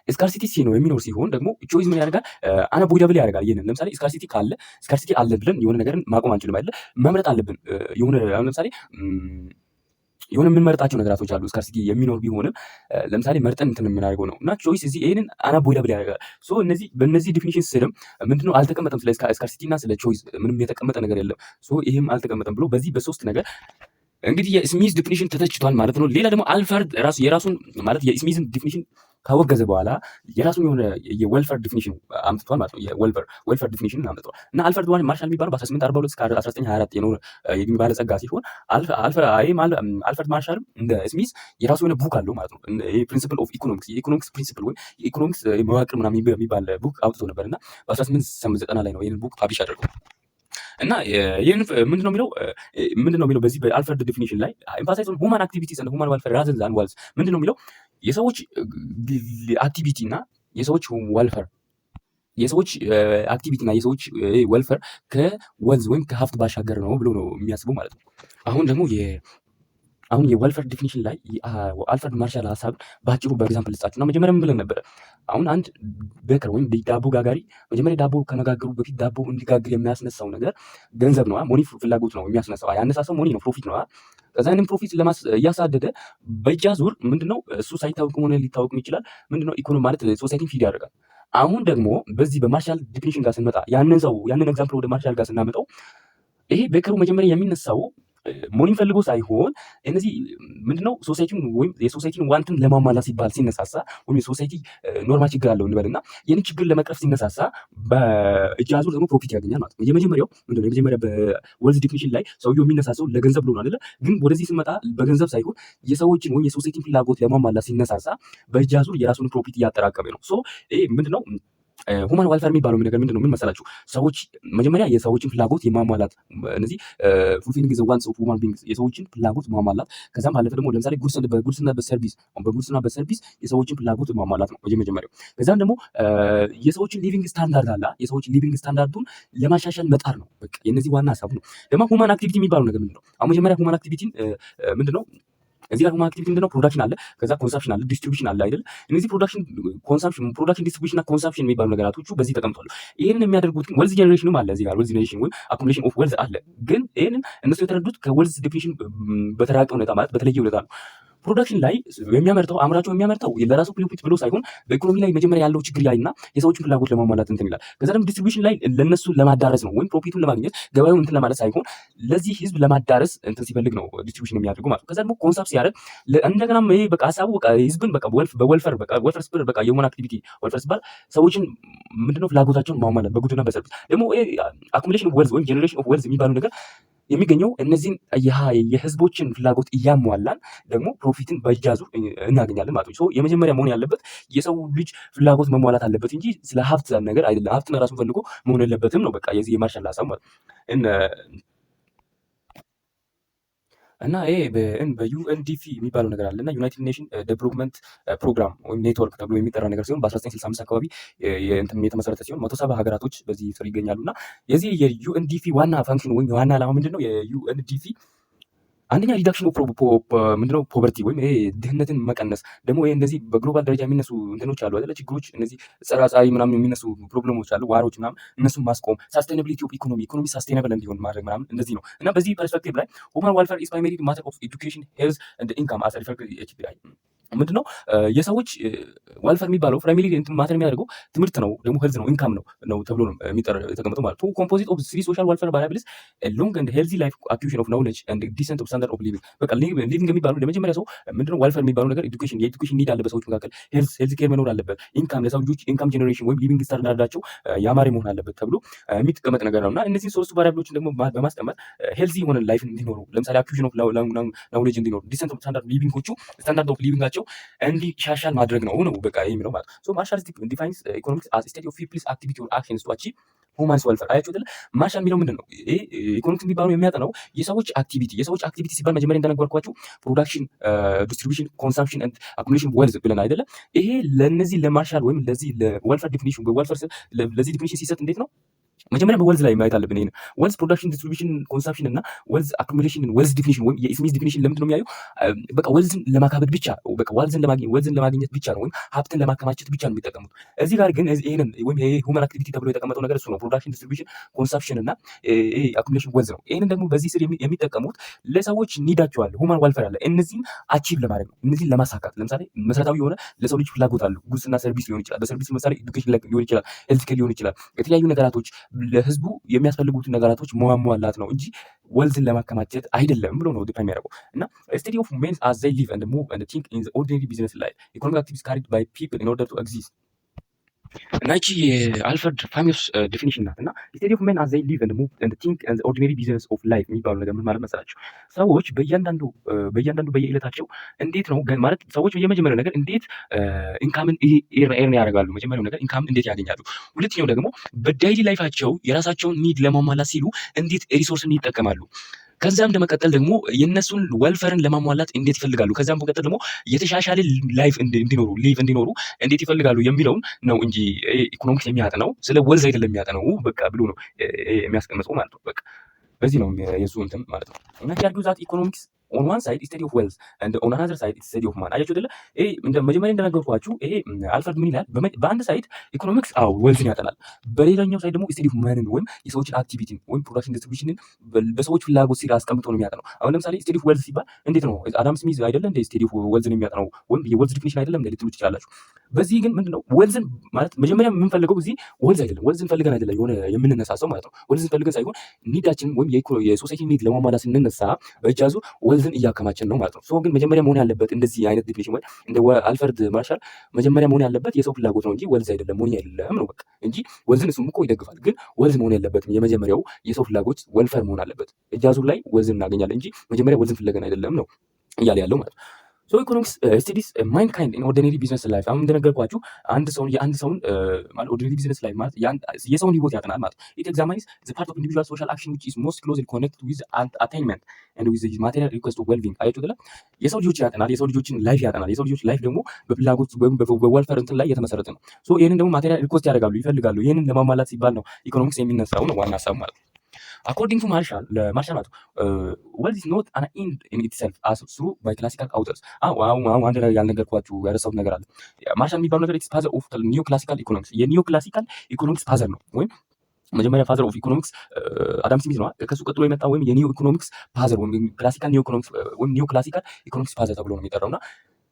ስካርሲቲ ነው የሚኖር ሲሆን ደግሞ ቾይስ ምን ያደርጋል? አንአቮይደብል ያደርጋል። ይሄንን ለምሳሌ ስካርሲቲ አለ ብለን የሆነ ነገርን ማቆም አንችልም አይደለ? መምረጥ አለብን። የሆነ አሁን ለምሳሌ የሆነ የምንመርጣቸው ነገራቶች አሉ። ስካርሲቲ የሚኖር ቢሆንም ለምሳሌ መርጠን እንትን የምናደርገው ነው እና ቾይስ እዚህ ይሄንን አንአቮይደብል ያደርጋል። በእነዚህ ዲፊኒሽን ስርም ምንድነው አልተቀመጠም። ስለ ስካርሲቲ እና ስለ ቾይስ ምንም የተቀመጠ ነገር የለም። ይሄም አልተቀመጠም ብሎ በዚህ በሶስት ነገር እንግዲህ የስሚዝ ዲፊኒሽን ተተችቷል ማለት ነው። ሌላ ደግሞ አልፈርድ የራሱን ማለት የስሚዝን ዲፊኒሽን ካወገዘ በኋላ የራሱን የሆነ የዌልፈር ዲፊኒሽን አምጥቷል ማለት ነው። የዌልፈር ዲፊኒሽንን አምጥቷል እና አልፈርድ ማርሻል የሚባለው በ1842 እስከ 1924 የኖረ ባለጸጋ ሲሆን አልፈርድ ማርሻልም እንደ ስሚዝ የራሱ የሆነ ቡክ አለው ማለት ነው። ፕሪንሲፕል ኦፍ ኢኮኖሚክስ የኢኮኖሚክስ ፕሪንሲፕል ወይም የኢኮኖሚክስ መዋቅር ምናምን የሚባል ቡክ አውጥቶ ነበር እና በ1890 ላይ ነው ይህንን ቡክ ፓብሊሽ አደረገው። እና ይህን ምንድነው የሚለው በዚህ በአልፈርድ ዲፊኒሽን ላይ ኤምፋሳይዝ ኦን ሁማን አክቲቪቲስ ኤንድ ሁማን ዌልፌር ራዘር ዛን ዌልዝ። ምንድነው የሚለው የሰዎች አክቲቪቲ እና የሰዎች ዌልፌር የሰዎች አክቲቪቲ እና የሰዎች ዌልፌር ከዌልዝ ወይም ከሀብት ባሻገር ነው ብሎ ነው የሚያስበው ማለት ነው። አሁን የዌልፌር ዲፊኒሽን ላይ አልፈርድ ማርሻል ሀሳብ በአጭሩ በኤግዛምፕል ልጻችሁ እና መጀመሪያ ምን ብለን ነበረ? አሁን አንድ ቤከር ወይም ዳቦ ጋጋሪ መጀመሪያ ዳቦ ከመጋገሩ በፊት ዳቦ እንዲጋግር የሚያስነሳው ነገር ገንዘብ ነው። ሞኒ ፍላጎት ነው የሚያስነሳው። ያነሳሳው ሞኒ ነው፣ ፕሮፊት ነው። ከዛ ያንን ፕሮፊት እያሳደደ በእጃ ዙር ምንድነው እሱ ሳይታወቅ ሆነ ሊታወቅም ይችላል። ምንድነው ኢኮኖሚ ማለት ሶሳይቲን ፊድ ያደርጋል። አሁን ደግሞ በዚህ በማርሻል ዲፊኒሽን ጋር ስንመጣ ያንን ኤግዛምፕል ወደ ማርሻል ጋር ስናመጣው ይሄ ቤከሩ መጀመሪያ የሚነሳው ሞኒን ፈልጎ ሳይሆን እነዚህ ምንድነው ሶሳይቲን ወይም የሶሳይቲን ዋንትን ለማሟላት ሲባል ሲነሳሳ ወይም የሶሳይቲ ኖርማል ችግር አለው እንበልና ይህንን ችግር ለመቅረፍ ሲነሳሳ በእጅ አዙር ደግሞ ፕሮፊት ያገኛል ማለት ነው። የመጀመሪያው ምንድነው? የመጀመሪያ በወልዝ ዲፊኒሽን ላይ ሰውየው የሚነሳሰው ለገንዘብ ብሎ ነው አይደለ? ግን ወደዚህ ስንመጣ በገንዘብ ሳይሆን የሰዎችን ወይም የሶሳይቲን ፍላጎት ለማሟላት ሲነሳሳ በእጅ አዙር የራሱን ፕሮፊት እያጠራቀመ ነው። ሶ ይሄ ምንድነው? ሁማን ዋልፌር የሚባለው ነገር ምንድነው? ምን መሰላችሁ? ሰዎች መጀመሪያ የሰዎችን ፍላጎት የማሟላት እነዚህ ፉልፊሊንግ ዘ ዋንትስ ኦፍ ሁማን ቢንግስ የሰዎችን ፍላጎት ማሟላት፣ ከዛም ባለፈ ደግሞ ለምሳሌ በጉድስና በሰርቪስ የሰዎችን ፍላጎት ማሟላት ነው የመጀመሪያው። ከዛም ደግሞ የሰዎችን ሊቪንግ ስታንዳርድ አለ የሰዎችን ሊቪንግ ስታንዳርዱን ለማሻሻል መጣር ነው። በቃ የነዚህ ዋና ሀሳቡ ነው። ደግሞ ሁማን አክቲቪቲ የሚባለው ነገር ምንድነው? አሁን መጀመሪያ ሁማን አክቲቪቲን ምንድነው? እዚህ ጋር ሁማን አክቲቪቲ ምንድነው? ፕሮዳክሽን አለ፣ ከዛ ኮንሳምፕሽን አለ፣ ዲስትሪቢዩሽን አለ አይደል? እነዚህ ፕሮዳክሽን፣ ዲስትሪቢዩሽን እና ኮንሳምፕሽን የሚባሉ ነገራቶቹ በዚህ ተቀምጧል። ይሄንን የሚያደርጉት ግን ወልዝ ጀነሬሽንም አለ እዚህ ጋር ወልዝ ጀነሬሽን ወይም አኩሙሌሽን ኦፍ ወልዝ አለ። ግን ይሄንን እነሱ የተረዱት ከወልዝ ዴፊኒሽን በተራቀ ሁኔታ ማለት በተለየ ሁኔታ ነው። ፕሮዳክሽን ላይ የሚያመርተው አምራቹ የሚያመርተው ለራሱ ፕሮፊት ብሎ ሳይሆን በኢኮኖሚ ላይ መጀመሪያ ያለው ችግር ያይና የሰዎችን ፍላጎት ለማሟላት እንትን ይላል። ከዛ ደግሞ ዲስትሪቢዩሽን ላይ ለነሱ ለማዳረስ ነው ወይም ፕሮፊቱን ለማግኘት ገበያውን እንትን ለማለት ሳይሆን ለዚህ ህዝብ ለማዳረስ እንትን ሲፈልግ ነው ዲስትሪቢዩሽን የሚያደርገው ማለት ነው። ከዛ ደግሞ ኮንሰፕት ሲያደርግ እንደገና ይሄ በቃ ሀሳቡ በቃ ህዝብን በቃ በወልፈር ስፕር በቃ የሆነ አክቲቪቲ ወልፈር ሲባል ሰዎችን ምንድነው ፍላጎታቸውን ማሟላት በጉድና በሰርቪስ ደግሞ አኩሙሌሽን ኦፍ ዌልዝ ወይም ጀነሬሽን ኦፍ ዌልዝ የሚባለው ነገር የሚገኘው እነዚህን የህዝቦችን ፍላጎት እያሟላን ደግሞ ፕሮፊትን በእጅ አዙር እናገኛለን ማለት ነው። የመጀመሪያ መሆን ያለበት የሰው ልጅ ፍላጎት መሟላት አለበት እንጂ ስለ ሀብት ነገር አይደለም። ሀብትን ራሱን ፈልጎ መሆን የለበትም ነው በቃ የዚህ የማርሻል ሀሳብ ማለት እና ይሄ በዩኤንዲፒ የሚባለው ነገር አለ እና ዩናይትድ ኔሽን ዴቨሎፕመንት ፕሮግራም ወይም ኔትወርክ ተብሎ የሚጠራ ነገር ሲሆን በ1965 አካባቢ የተመሰረተ ሲሆን 170 ሀገራቶች በዚህ ስር ይገኛሉ። እና የዚህ የዩኤንዲፒ ዋና ፋንክሽን ወይም ዋና ዓላማ ምንድነው? የዩኤንዲፒ አንደኛ ሪዳክሽን ኦፍ ምንድነው ፖቨርቲ ወይም ይሄ ድህነትን መቀነስ። ደግሞ ይሄ እንደዚህ በግሎባል ደረጃ የሚነሱ እንትኖች አሉ አይደለ? ችግሮች እነዚህ ጸራጻሪ ምናምን የሚነሱ ፕሮብሌሞች አሉ፣ ዋሮች ምናምን፣ እነሱን ማስቆም፣ ሳስቴናቢሊቲ ኦፍ ኢኮኖሚ ሳስቴናብል እንዲሆን ማድረግ ምናምን እንደዚህ ነው። እና በዚህ ፐርስፔክቲቭ ላይ ሁማን ዋልፌር ኢዝ ፕራይመሪ ማተር ኦፍ ኤዱኬሽን ሄልዝ ኤንድ ኢንካም አስ ሪፈርድ ኤችፒአይ ምንድነው? የሰዎች ዋልፈር የሚባለው ፕራይመሪ ማተር የሚያደርገው ትምህርት ነው፣ ደግሞ ሄልዝ ነው፣ ኢንካም ነው ተብሎ ነው የተቀመጠው ማለት ነው። ኮምፖዚት ኦፍ ስሪ ሶሻል ዋልፈር ቫሪያብልስ ሎንግ ኤንድ ሄልዚ ላይፍ አኩዊሽን ኦፍ ኖውሌጅ ኤንድ ዲሰንት ኦፍ ስታንዳርድ ኦፍ ሊቪንግ። በቃ ሊቪንግ የሚባለው ለመጀመሪያ ሰው ምንድነው ዋልፈር የሚባለው ነገር የኤዱኬሽን ኒድ አለ በሰዎች መካከል፣ ሄልዝ ኬር መኖር አለበት፣ ኢንካም ለሰው ልጆች ኢንካም ጀኔሬሽን ወይም ሊቪንግ ስታንዳርዳቸው ያማረ መሆን አለበት ተብሎ የሚቀመጥ ነገር ነው። እና እነዚህ ሶስቱ ቫሪያብሎችን ደግሞ በማስቀመጥ ሄልዚ የሆነ ላይፍ እንዲኖሩ፣ ለምሳሌ አኩዊሽን ኦፍ ኖውሌጅ እንዲኖሩ፣ ዲሰንት ኦፍ ስታንዳርድ ስታንዳርድ ኦፍ ሊቪንጋቸው ሻሻል ማድረግ ነው በቃ የሚለው ማለት ነው። ሶ ማርሻል ዲፋይንስ ኢኮኖሚክስ አስ ስቴት ኦፍ ፒፕልስ አክቲቪቲ ኦር አክሽንስ ቱ አቺቭ ሁማንስ ዋልፈር። አያችሁ አይደል? ማርሻል የሚለው ምንድን ነው? ይሄ ኢኮኖሚክስ የሚባለው የሚያጠናው የሰዎች አክቲቪቲ ሲባል መጀመሪያ እንደነገርኳችሁ ፕሮዳክሽን፣ ዲስትሪቢዩሽን፣ ኮንሳምፕሽን ኤንድ አኩሙሌሽን ዌልዝ ብለን አይደለ? ይሄ ለነዚህ ለማርሻል ወይም ለዚህ ለዋልፈር ዲፊኒሽን ለዚህ ዲፊኒሽን ሲሰጥ እንዴት ነው? መጀመሪያ በወልዝ ላይ ማየት አለብን። ይሄን ወልዝ ፕሮዳክሽን፣ ዲስትሪቢዩሽን፣ ኮንሳምፕሽን እና ወልዝ አኩሙሌሽን፣ ወልዝ ዲፊኒሽን ወይም የስሚዝ ዲፊኒሽን ለምንድን ነው የሚያየው? በቃ ወልዝን ለማካበድ ብቻ በቃ ወልዝን ለማግኘት ብቻ ነው ወይም ሀብትን ለማከማቸት ብቻ ነው የሚጠቀሙት። እዚህ ጋር ግን ይሄንን ወይም ይሄ ሁማን አክቲቪቲ ተብሎ የተቀመጠው ነገር እሱ ነው። ፕሮዳክሽን፣ ዲስትሪቢዩሽን፣ ኮንሳምፕሽን እና ይሄ አኩሙሌሽን ወልዝ ነው። ይሄንን ደግሞ በዚህ ስር የሚጠቀሙት ለሰዎች ኒዳቸው አለ፣ ሁማን ዋልፈር አለ። እነዚህን አቺቭ ለማድረግ ነው፣ እነዚህን ለማሳካት። ለምሳሌ መሰረታዊ የሆነ ለሰው ልጅ ፍላጎት አሉ፣ ጉድስና ሰርቪስ ሊሆን ይችላል። በሰርቪስ ለምሳሌ ኤዱኬሽን ሊሆን ይችላል፣ ሄልዝ ኬር ሊሆን ይችላል። የተለያዩ ነገራቶች ለህዝቡ የሚያስፈልጉትን ነገራቶች ማሟላት ነው እንጂ ወልዝን ለማከማቸት አይደለም ብሎ ነው ዲፋይን የሚያደርገው። እና ስቴዲ ኦፍ ሜንስ አዝ ዘይ ሊቭ ኤንድ ሙቭ ኤንድ ቲንክ ኢን ዘ ኦርዲናሪ ቢዝነስ ላይፍ ኢኮኖሚክ አክቲቪቲስ ካሪድ ባይ ፒፕል ኢን ኦርደር ቱ ኤግዚስት። እና ይቺ የአልፍሬድ ፋሚዮስ ዲፊኒሽን ናት። እና ስቴዲ ኦፍ ሜን አዝ ዘይ ሊቭ ኤንድ ሙቭ ኤንድ ቲንክ ኢን ዘ ኦርዲናሪ ቢዝነስ ኦፍ ላይፍ የሚባለው ነገር ምን ማለት መሰላችሁ? ሰዎች በእያንዳንዱ በየዕለታቸው እንዴት ነው ማለት ሰዎች የመጀመሪያው ነገር እንዴት ኢንካምን ኤርን ያደርጋሉ። መጀመሪያው ነገር ኢንካምን እንዴት ያገኛሉ። ሁለተኛው ደግሞ በዳይሊ ላይፋቸው የራሳቸውን ኒድ ለማሟላት ሲሉ እንዴት ሪሶርስን ይጠቀማሉ። ከዛም ለመቀጠል ደግሞ የነሱን ወልፈርን ለማሟላት እንዴት ይፈልጋሉ። ከዛም በመቀጠል ደግሞ የተሻሻለ ላይፍ እንዲኖሩ እንዴት ይፈልጋሉ የሚለውን ነው እንጂ ኢኮኖሚክስ የሚያጠናው ስለ ወልዝ አይደለም የሚያጠናው በቃ ብሎ ነው የሚያስቀምጠው ማለት ነው። በቃ በዚህ ነው የሱ እንትን ማለት ነው። እና ያርጉ ዛት ኢኮኖሚክስ ኦን ዋን ሳይድ ስቴዲ ኦፍ ዌልዝ ኤንድ ኦን አናዘር ሳይድ ስቴዲ ኦፍ ማን። አያችሁ አይደለ? ይሄ መጀመሪያ እንደነገርኳችሁ ይሄ አልፍሬድ ምን ይላል? በአንድ ሳይድ ኢኮኖሚክስ ዌልዝን ያጠናል፣ በሌላኛው ሳይድ ደግሞ ስቴዲ ኦፍ ማንን ወይም የሰዎችን አክቲቪቲ ወይም ፕሮዳክሽን ዲስትሪቢዩሽንን በሰዎች ፍላጎት ሲል አስቀምጦ ነው የሚያጠናው። አሁን ለምሳሌ ስቴዲ ኦፍ ዌልዝ ሲባል እንዴት ነው አዳም ስሚዝ አይደለ እንደ ስቴዲ ኦፍ ዌልዝን የሚያጠናው ወይም የዌልዝ ዲፊኒሽን አይደለም እንደ ልትሉ ትችላላችሁ። በዚህ ግን ምንድነው ዌልዝን ማለት መጀመሪያ የምንፈልገው እዚህ ዌልዝ አይደለም፣ ዌልዝን ፈልገን አይደለም የሆነ የምንነሳሳው ማለት ነው። ዌልዝን ፈልገን ሳይሆን ኒዳችንን ወይም የሶሳይቲ ኒድ ለማሟላት ስንነሳ በእጅ አዙር ዌልዝን እያከማችን ነው ማለት ነው። ሶ ግን መጀመሪያ መሆን ያለበት እንደዚህ አይነት ዲፊኒሽን ወይ እንደ አልፍሬድ ማርሻል መጀመሪያ መሆን ያለበት የሰው ፍላጎት ነው እንጂ ዌልዝ አይደለም መሆን አይደለም ነው በቃ እንጂ ዌልዝን እሱም እኮ ይደግፋል። ግን ዌልዝ መሆን ያለበት የመጀመሪያው የሰው ፍላጎት ዌልፈር መሆን አለበት። እጅ አዙር ላይ ዌልዝን እናገኛለን እንጂ መጀመሪያ ዌልዝን ፍለገን አይደለም ነው እያለ ያለው ማለት ነው። ሶ ኢኮኖሚክስ ስቱዲስ ማይንድ ካይንድ ኢን ኦርዲነሪ ቢዝነስ ላይፍ። አሁን እንደነገርኳችሁ የአንድ ሰውን ማለት ኦርዲነሪ ቢዝነስ ላይፍ ማለት የሰውን ህይወት ያጠናል ማለት ነው። ኢት ኤግዛማይንስ ዘ ፓርት ኦፍ ኢንዲቪጁዋል ሶሻል አክሽን ዊች ኢዝ ሞስት ክሎዝሊ ኮኔክትድ ዊዝ አታይንመንት ኤንድ ዊዝ ማቴሪያል ሪኩዌስት ኦፍ ዌልቢንግ። አያችሁ አይደለ? የሰው ልጆች ያጠናል፣ የሰው ልጆችን ላይፍ ያጠናል። የሰው ልጆች ላይፍ ደግሞ በፍላጎት ወይም በዌልፈር እንትን ላይ የተመሰረተ ነው። ሶ ይህንን ደግሞ ማቴሪያል ሪኩዌስት ያደርጋሉ፣ ይፈልጋሉ። ይህንን ለማሟላት ሲባል ነው ኢኮኖሚክስ የሚነሳው ነው ዋና ሀሳብ ማለት ነው። According to Marshall ማለት wealth is not an end in itself as through by classical authors። አንድ ነገር ያልነገርኳችሁ ያረሳሁት ነገር አለ። ማርሻል የሚባለው ነገር ኢትስ ፋዘር ኦፍ ኒዮ ክላሲካል ኢኮኖሚክስ፣ የኒዮ ክላሲካል ኢኮኖሚክስ ፋዘር ነው ወይም መጀመሪያ ፋዘር ኦፍ ኢኮኖሚክስ አዳም ስሚዝ ነው። ከሱ ቀጥሎ የመጣ ወይም የኒዮ ኢኮኖሚክስ ፋዘር ወይም ክላሲካል ኒዮ ኢኮኖሚክስ ወይም ኒዮ ክላሲካል ኢኮኖሚክስ ፋዘር ተብሎ ነው የሚጠራውና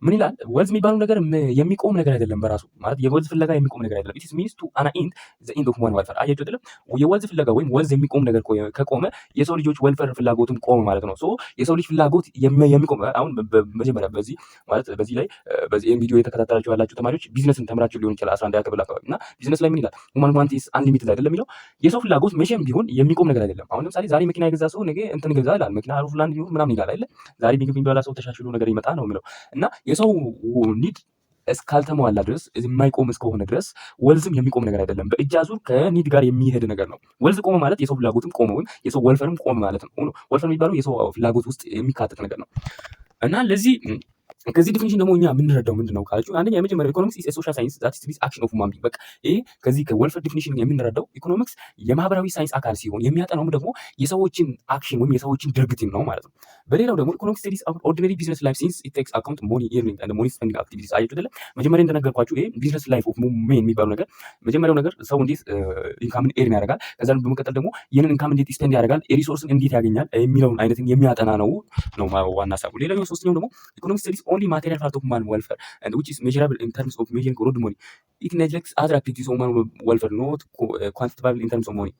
ምን ይላል? ዌልዝ የሚባለው ነገር የሚቆም ነገር አይደለም። በራሱ ማለት የዌልዝ ፍለጋ የሚቆም ነገር አይደለም። ኢትስ ሚንስ ቱ አን ኤንድ ዘ ኤንድ ኦፍ ዋን ዌልፈር። አያችሁ አይደለም? የዌልዝ ፍለጋ ወይም ዌልዝ የሚቆም ነገር ከቆመ የሰው ልጆች ዌልፈር ፍላጎትም ቆመ ማለት ነው። ሶ የሰው ልጅ ፍላጎት የሚቆም አሁን መጀመሪያ በዚህ ማለት በዚህ ላይ በዚህ ቪዲዮ የተከታተላችሁ ያላችሁ ተማሪዎች ቢዝነስን ተምራችሁ ሊሆን ይችላል 11 ክፍል አካባቢ እና ቢዝነስ ላይ ምን ይላል? ሁማን ዋንት ኢዝ አንሊሚትድ አይደለም የሚለው የሰው ፍላጎት መቼም ቢሆን የሚቆም ነገር አይደለም። አሁን ለምሳሌ ዛሬ መኪና የገዛ ሰው ነገ እንትን ገዛ ይላል። መኪና አውሮፕላን ቢሆን ምናምን ይላል አይደል? ዛሬ ምግብ የሚበላ ሰው ተሻሽሎ ነገር ይመጣ ነው የሚለው እና የሰው ኒድ እስካልተሟላ ድረስ የማይቆም እስከሆነ ድረስ ዌልዝም የሚቆም ነገር አይደለም። በእጅ አዙር ከኒድ ጋር የሚሄድ ነገር ነው። ዌልዝ ቆመ ማለት የሰው ፍላጎትም ቆመ ወይም የሰው ዌልፈርም ቆመ ማለት ነው። ዌልፈር የሚባለው የሰው ፍላጎት ውስጥ የሚካተት ነገር ነው እና ለዚህ ከዚህ ዲፊኒሽን ደግሞ እኛ የምንረዳው ምንድነው ካላችሁ፣ አንደኛ የመጀመሪያው ኢኮኖሚክስ ኢዝ ሶሻል ሳይንስ ዛት ስተዲስ አክሽን ኦፍ ሁማን ቢንግ። በቃ ይሄ ከዚህ ከዌልፈር ዲፊኒሽን የምንረዳው ኢኮኖሚክስ የማህበራዊ ሳይንስ አካል ሲሆን የሚያጠናው ደግሞ የሰዎችን አክሽን ወይም የሰዎችን ድርጊት ነው ማለት ነው። በሌላው ደግሞ ኢኮኖሚክስ ስተዲስ ኦርዲነሪ ቢዝነስ ላይፍ ሲንስ ኢት ቴክስ አካውንት ሞኒ ኤርኒንግ ኤንድ ሞኒ ስፔንዲንግ አክቲቪቲስ። አያችሁ አይደለ? መጀመሪያ እንደነገርኳችሁ ይሄ ቢዝነስ ላይፍ ኦፍ ሜን የሚባለው ነገር መጀመሪያው ነገር ሰው እንዴት ኢንካምን ኤርን ያደርጋል፣ ከዛ በመቀጠል ደግሞ ይህንን ኢንካም እንዴት ስፔንድ ያደርጋል፣ ሪሶርስን እንዴት ያገኛል የሚለውን አይነትን የሚያጠና ነው ዋና ሀሳቡ። ሌላኛው ሶስተኛው ደግሞ ኢኮኖሚክስ ስተዲስ ኦንሊ ማቴሪያል ፓርት ኦፍ human welfare and which is measurable in terms of measuring road money. It neglects other activities of human welfare not quantifiable in terms of money.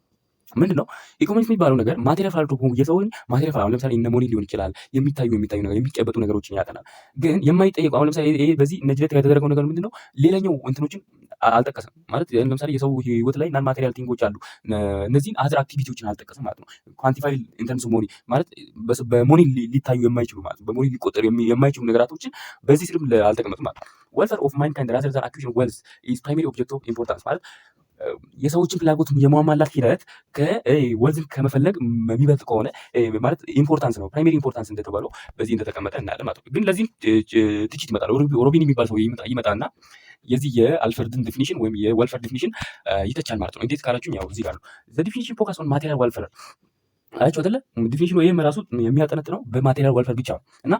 ምንድን ነው ኢኮኖሚክስ የሚባለው ነገር ማቴሪያል ፓርት ኦፍ የሰውን ማቴሪያል ፓርት ለምሳሌ እነ ሞኒ ሊሆን ይችላል፣ የሚታዩ ነገር የሚጨበጡ ነገሮችን ያጠናል። ግን የማይጠየቁ አሁን ለምሳሌ ይሄ በዚህ ነጅለት የተደረገው ነገር ምንድን ነው ሌላኛው እንትኖችን አልጠቀሰም ማለት ለምሳሌ የሰው ህይወት ላይ ናን ማቴሪያል ቲንጎች አሉ፣ እነዚህን አዘር አክቲቪቲዎችን አልጠቀሰም ማለት ነው። ኳንቲፋይ ኢን ተርምስ ኦፍ ሞኒ ማለት በሞኒ ሊታዩ የማይችሉ ማለት በሞኒ ሊቆጠሩ የማይችሉ ነገራቶችን በዚህ ስርም አልጠቀመም ማለት ነው። ዌልፈር ኦፍ ማንካይንድ ራዘር ዛን አኩዊዥን ዌልዝ ኢዝ ፕራይመሪ ኦብጀክቲቭ ኦፍ ኢምፖርታንስ ማለት የሰዎችን ፍላጎት የማሟላት ሂደት ከወልዝን ከመፈለግ የሚበልጥ ከሆነ ማለት ኢምፖርታንስ ነው። ፕራይመሪ ኢምፖርታንስ እንደተባለው በዚህ እንደተቀመጠ እናያለን ማለት ነው። ግን ለዚህም ትችት ይመጣል። ሮቢን የሚባል ሰው ይመጣና የዚህ የአልፍሬድን ዲፊኒሽን ወይም የዌልፈር ዲፊኒሽን ይተቻል ማለት ነው። እንዴት ካላችሁኝ ያው እዚህ ጋር ነው ዘ ዲፊኒሽን ፎከስ ኦን ማቴሪያል ዌልፈር አያችሁ አይደለ? ዲፊኒሽኑ ይሄም ራሱ የሚያጠነጥነው በማቴሪያል ዌልፈር ብቻ ነው እና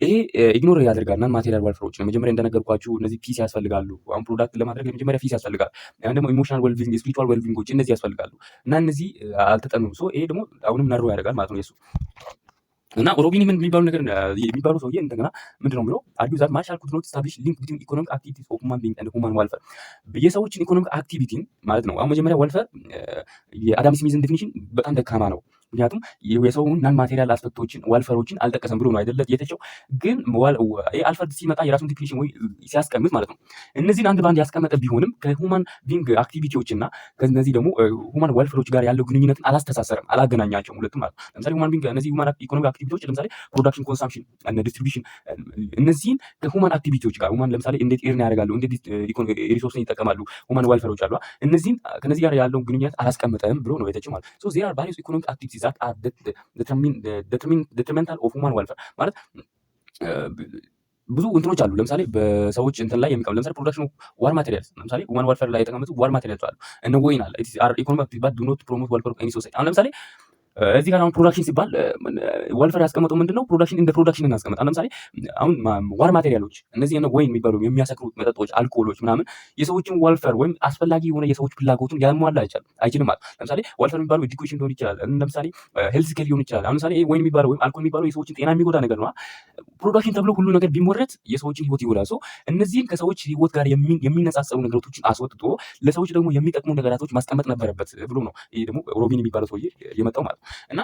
ይሄ ኢግኖር ያደርጋል እና ማቴሪያል ዌልፈሮች መጀመሪያ እንደነገርኳችሁ እነዚህ ፒስ ያስፈልጋሉ። አሁን ፕሮዳክት ለማድረግ የመጀመሪያ ፒስ ያስፈልጋል። አሁን ደግሞ ኢሞሽናል ዌልቢንግ፣ ስፒሪቹዋል ዌልቢንጎች እነዚህ ያስፈልጋሉ እና እነዚህ አልተጠኑም። ሶ ይሄ ደግሞ አሁንም ነሮ ያደርጋል ማለት ነው የሱ እና ሮቢን ምን የሚባለው ሰውዬ እንደገና ምንድነው ብሎ አርጊው ዛት ማርሻል ኩድ ኖት ስታብሊሽ ሊንክ ቢትዊን ኢኮኖሚክ አክቲቪቲስ ኦፍ ሁማን ቢንግ ኤንድ ሁማን ዌልፈር የሰዎችን ኢኮኖሚክ አክቲቪቲ ማለት ነው። አሁን መጀመሪያ ዌልፈር የአዳም ስሚዝን ዲፊኒሽን በጣም ደካማ ነው። ምክንያቱም የሰውን ናን ማቴሪያል አስፔክቶችን ዌልፈሮችን አልጠቀሰም ብሎ ነው አይደለ የተቸው። ግን አልፍሬድ ሲመጣ የራሱን ዲፊኒሽን ወይ ሲያስቀምጥ ማለት ነው እነዚህን አንድ ባንድ ያስቀመጠ ቢሆንም ከሁማን ቢንግ አክቲቪቲዎች እና ከነዚህ ደግሞ ሁማን ዌልፈሮች ጋር ያለው ግንኙነትን አላስተሳሰረም፣ አላገናኛቸውም ሁለቱም ማለት ነው። ለምሳሌ ሁማን ቢንግ እነዚህ ሁማን ኢኮኖሚክ አክቲቪቲዎች ለምሳሌ ፕሮዳክሽን፣ ኮንሳምፕሽን እና ዲስትሪቢዩሽን እነዚህን ከሁማን አክቲቪቲዎች ጋር ሁማን ለምሳሌ እንዴት ኤርን ያደርጋሉ፣ እንዴት ሪሶርስን ይጠቀማሉ ሁማን ዌልፈሮች አሉ እነዚህን ከነዚህ ጋር ያለውን ግንኙነት አላስቀመጠም ብሎ ነው የተቸው ማለት ሶ ዜር አር ቫሪየስ ኢኮኖሚክ አክቲቪቲስ that are detrimental of human welfare ማለት ብዙ እንትኖች አሉ። ለምሳሌ በሰዎች እንትን ላይ የሚቀም ለምሳሌ ፕሮዳክሽን ዋር ማቴሪያልስ ለምሳሌ ሁማን ዌልፈር ላይ የተቀመጡ ዋር ማቴሪያልስ አሉ። እነ ወይን አለ ኢኮኖሚክ ባት ዱ ኖት ፕሮሞት ዌልፈር ኦፍ ኤኒ ሶሳይቲ። አሁን ለምሳሌ እዚህ ጋር አሁን ፕሮዳክሽን ሲባል ወልፈር ያስቀመጠው ምንድነው? ፕሮዳክሽን እንደ ፕሮዳክሽን እናስቀምጥ። ለምሳሌ አሁን ዋር ማቴሪያሎች እነዚህ ወይን የሚባሉ የሚያሰክሩ መጠጦች፣ አልኮሎች ምናምን የሰዎችን ወልፈር ወይም አስፈላጊ የሆነ የሰዎች ፍላጎቱን ያሟላ አይችልም ማለት። ለምሳሌ ወልፈር የሚባለው ኤዱኬሽን ሊሆን ይችላል። ለምሳሌ ሄልዝ ኬር ሊሆን ይችላል። አሁን ለምሳሌ ወይን የሚባለው ወይም አልኮል የሚባለው የሰዎችን ጤና የሚጎዳ ነገር ነው። ፕሮዳክሽን ተብሎ ሁሉ ነገር ቢሞረት የሰዎችን ህይወት ይጎዳል። እነዚህን ከሰዎች ህይወት ጋር የሚነጻጸሩ ነገሮችን አስወጥቶ ለሰዎች ደግሞ የሚጠቅሙ ነገራቶች ማስቀመጥ ነበረበት ብሎ ነው ይሄ ደግሞ ሮቢን የሚባለው ሰውዬ የመጣው ማለት ነው። እና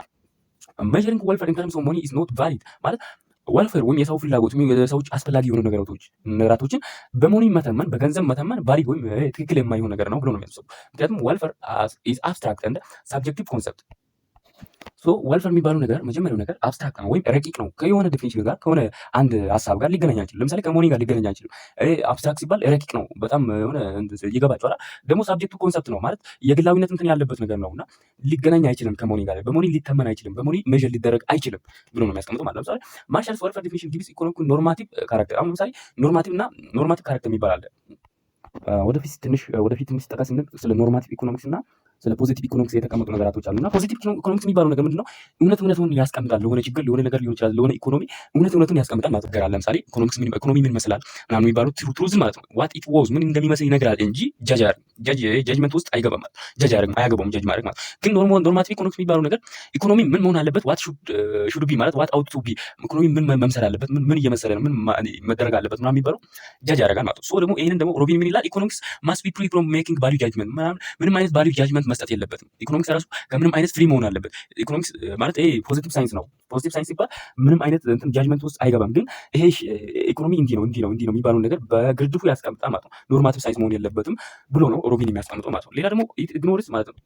measuring welfare in terms of money is not valid ማለት ወልፈር ወይም የሰው ፍላጎት የሰዎች አስፈላጊ የሆኑ ነገራቶችን በሞኒ መተመን በገንዘብ መተመን ቫሊድ ወይም ትክክል የማይሆን ነገር ነው ብሎ ነው የሚያስበው። ምክንያቱም ወልፈር is abstract and subjective concept ወልፈር የሚባለው ነገር መጀመሪያው ነገር አብስትራክት ነው ወይም ረቂቅ ነው። ከየሆነ ዴፊኒሽን ጋር ከሆነ አንድ ሀሳብ ጋር ሊገናኝ አይችልም። ለምሳሌ ከሞኒ ጋር ሊገናኝ አይችልም። አብስትራክት ሲባል ረቂቅ ነው፣ በጣም የሆነ ይገባቸዋል። ደግሞ ሳብጀክቱ ኮንሰፕት ነው ማለት የግላዊነት እንትን ያለበት ነገር ነውና ሊገናኝ አይችልም ከሞኒ ጋር። በሞኒ ሊተመን አይችልም፣ በሞኒ ሜዥር ሊደረግ አይችልም ብሎ ነው የሚያስቀምጠው ማለት። ለምሳሌ ማርሻልስ ወልፈር ዴፊኒሽን ጊቭስ ኢኮኖሚክ ኖርማቲቭ ካራክተር። አሁን ለምሳሌ ኖርማቲቭ ካራክተር የሚባል አለ። ወደፊት ትንሽ ጠቀስ ስለ ኖርማቲቭ ኢኮኖሚክስ እና ስለ ፖዚቲቭ ኢኮኖሚክስ የተቀመጡ ነገራቶች አሉና ፖዚቲቭ ኢኮኖሚክስ የሚባለው ነገር ምንድነው? እውነቱን ያስቀምጣል። ለሆነ ችግር ለሆነ ነገር ሊሆን ይችላል፣ ለሆነ ኢኮኖሚ እውነቱን ያስቀምጣል ማለት ነው። ለምሳሌ ኢኮኖሚ ምን ይመስላል ምናምን የሚባሉት ትሩዝ ማለት ነው። ዋት ኢት ዋዝ ምን እንደሚመስል ይነግራል እንጂ ጀጅመንት ውስጥ አይገባም ማለት ጀጅ አያገባውም ጀጅ ማድረግ ማለት። ግን ኖርማቲቭ ኢኮኖሚክስ የሚባለው ነገር ኢኮኖሚ ምን መሆን አለበት፣ ዋት ሹድ ቢ ማለት ዋት አውት ቱ ቢ፣ ኢኮኖሚ ምን መምሰል አለበት፣ ምን እየመሰለ ነው፣ ምን መደረግ አለበት ምናምን የሚባለው ጀጅ ያደርጋል ማለት ነው። ደግሞ ይሄንን ደግሞ ሮቢን ምን ይላል? ኢኮኖሚክስ ማስት ቢ ፍሪ ፍሮም ሜኪንግ ቫልዩ ጃጅመንት፣ ምንም አይነት ቫልዩ ጃጅመንት መስጠት የለበትም። ኢኮኖሚክስ ራሱ ከምንም አይነት ፍሪ መሆን አለበት። ኢኮኖሚክስ ማለት ይሄ ፖዚቲቭ ሳይንስ ነው። ፖዚቲቭ ሳይንስ ሲባል ምንም አይነት ጃጅመንት ውስጥ አይገባም። ግን ይሄ ኢኮኖሚ እንዲህ ነው የሚባለው ነገር በግርድፉ ያስቀምጣል ማለት ነው። ኖርማቲቭ ሳይንስ መሆን የለበትም ብሎ ነው ሮቢን የሚያስቀምጠው ማለት ነው። ሌላ ደግሞ ኢግኖርስ ማለት ነው።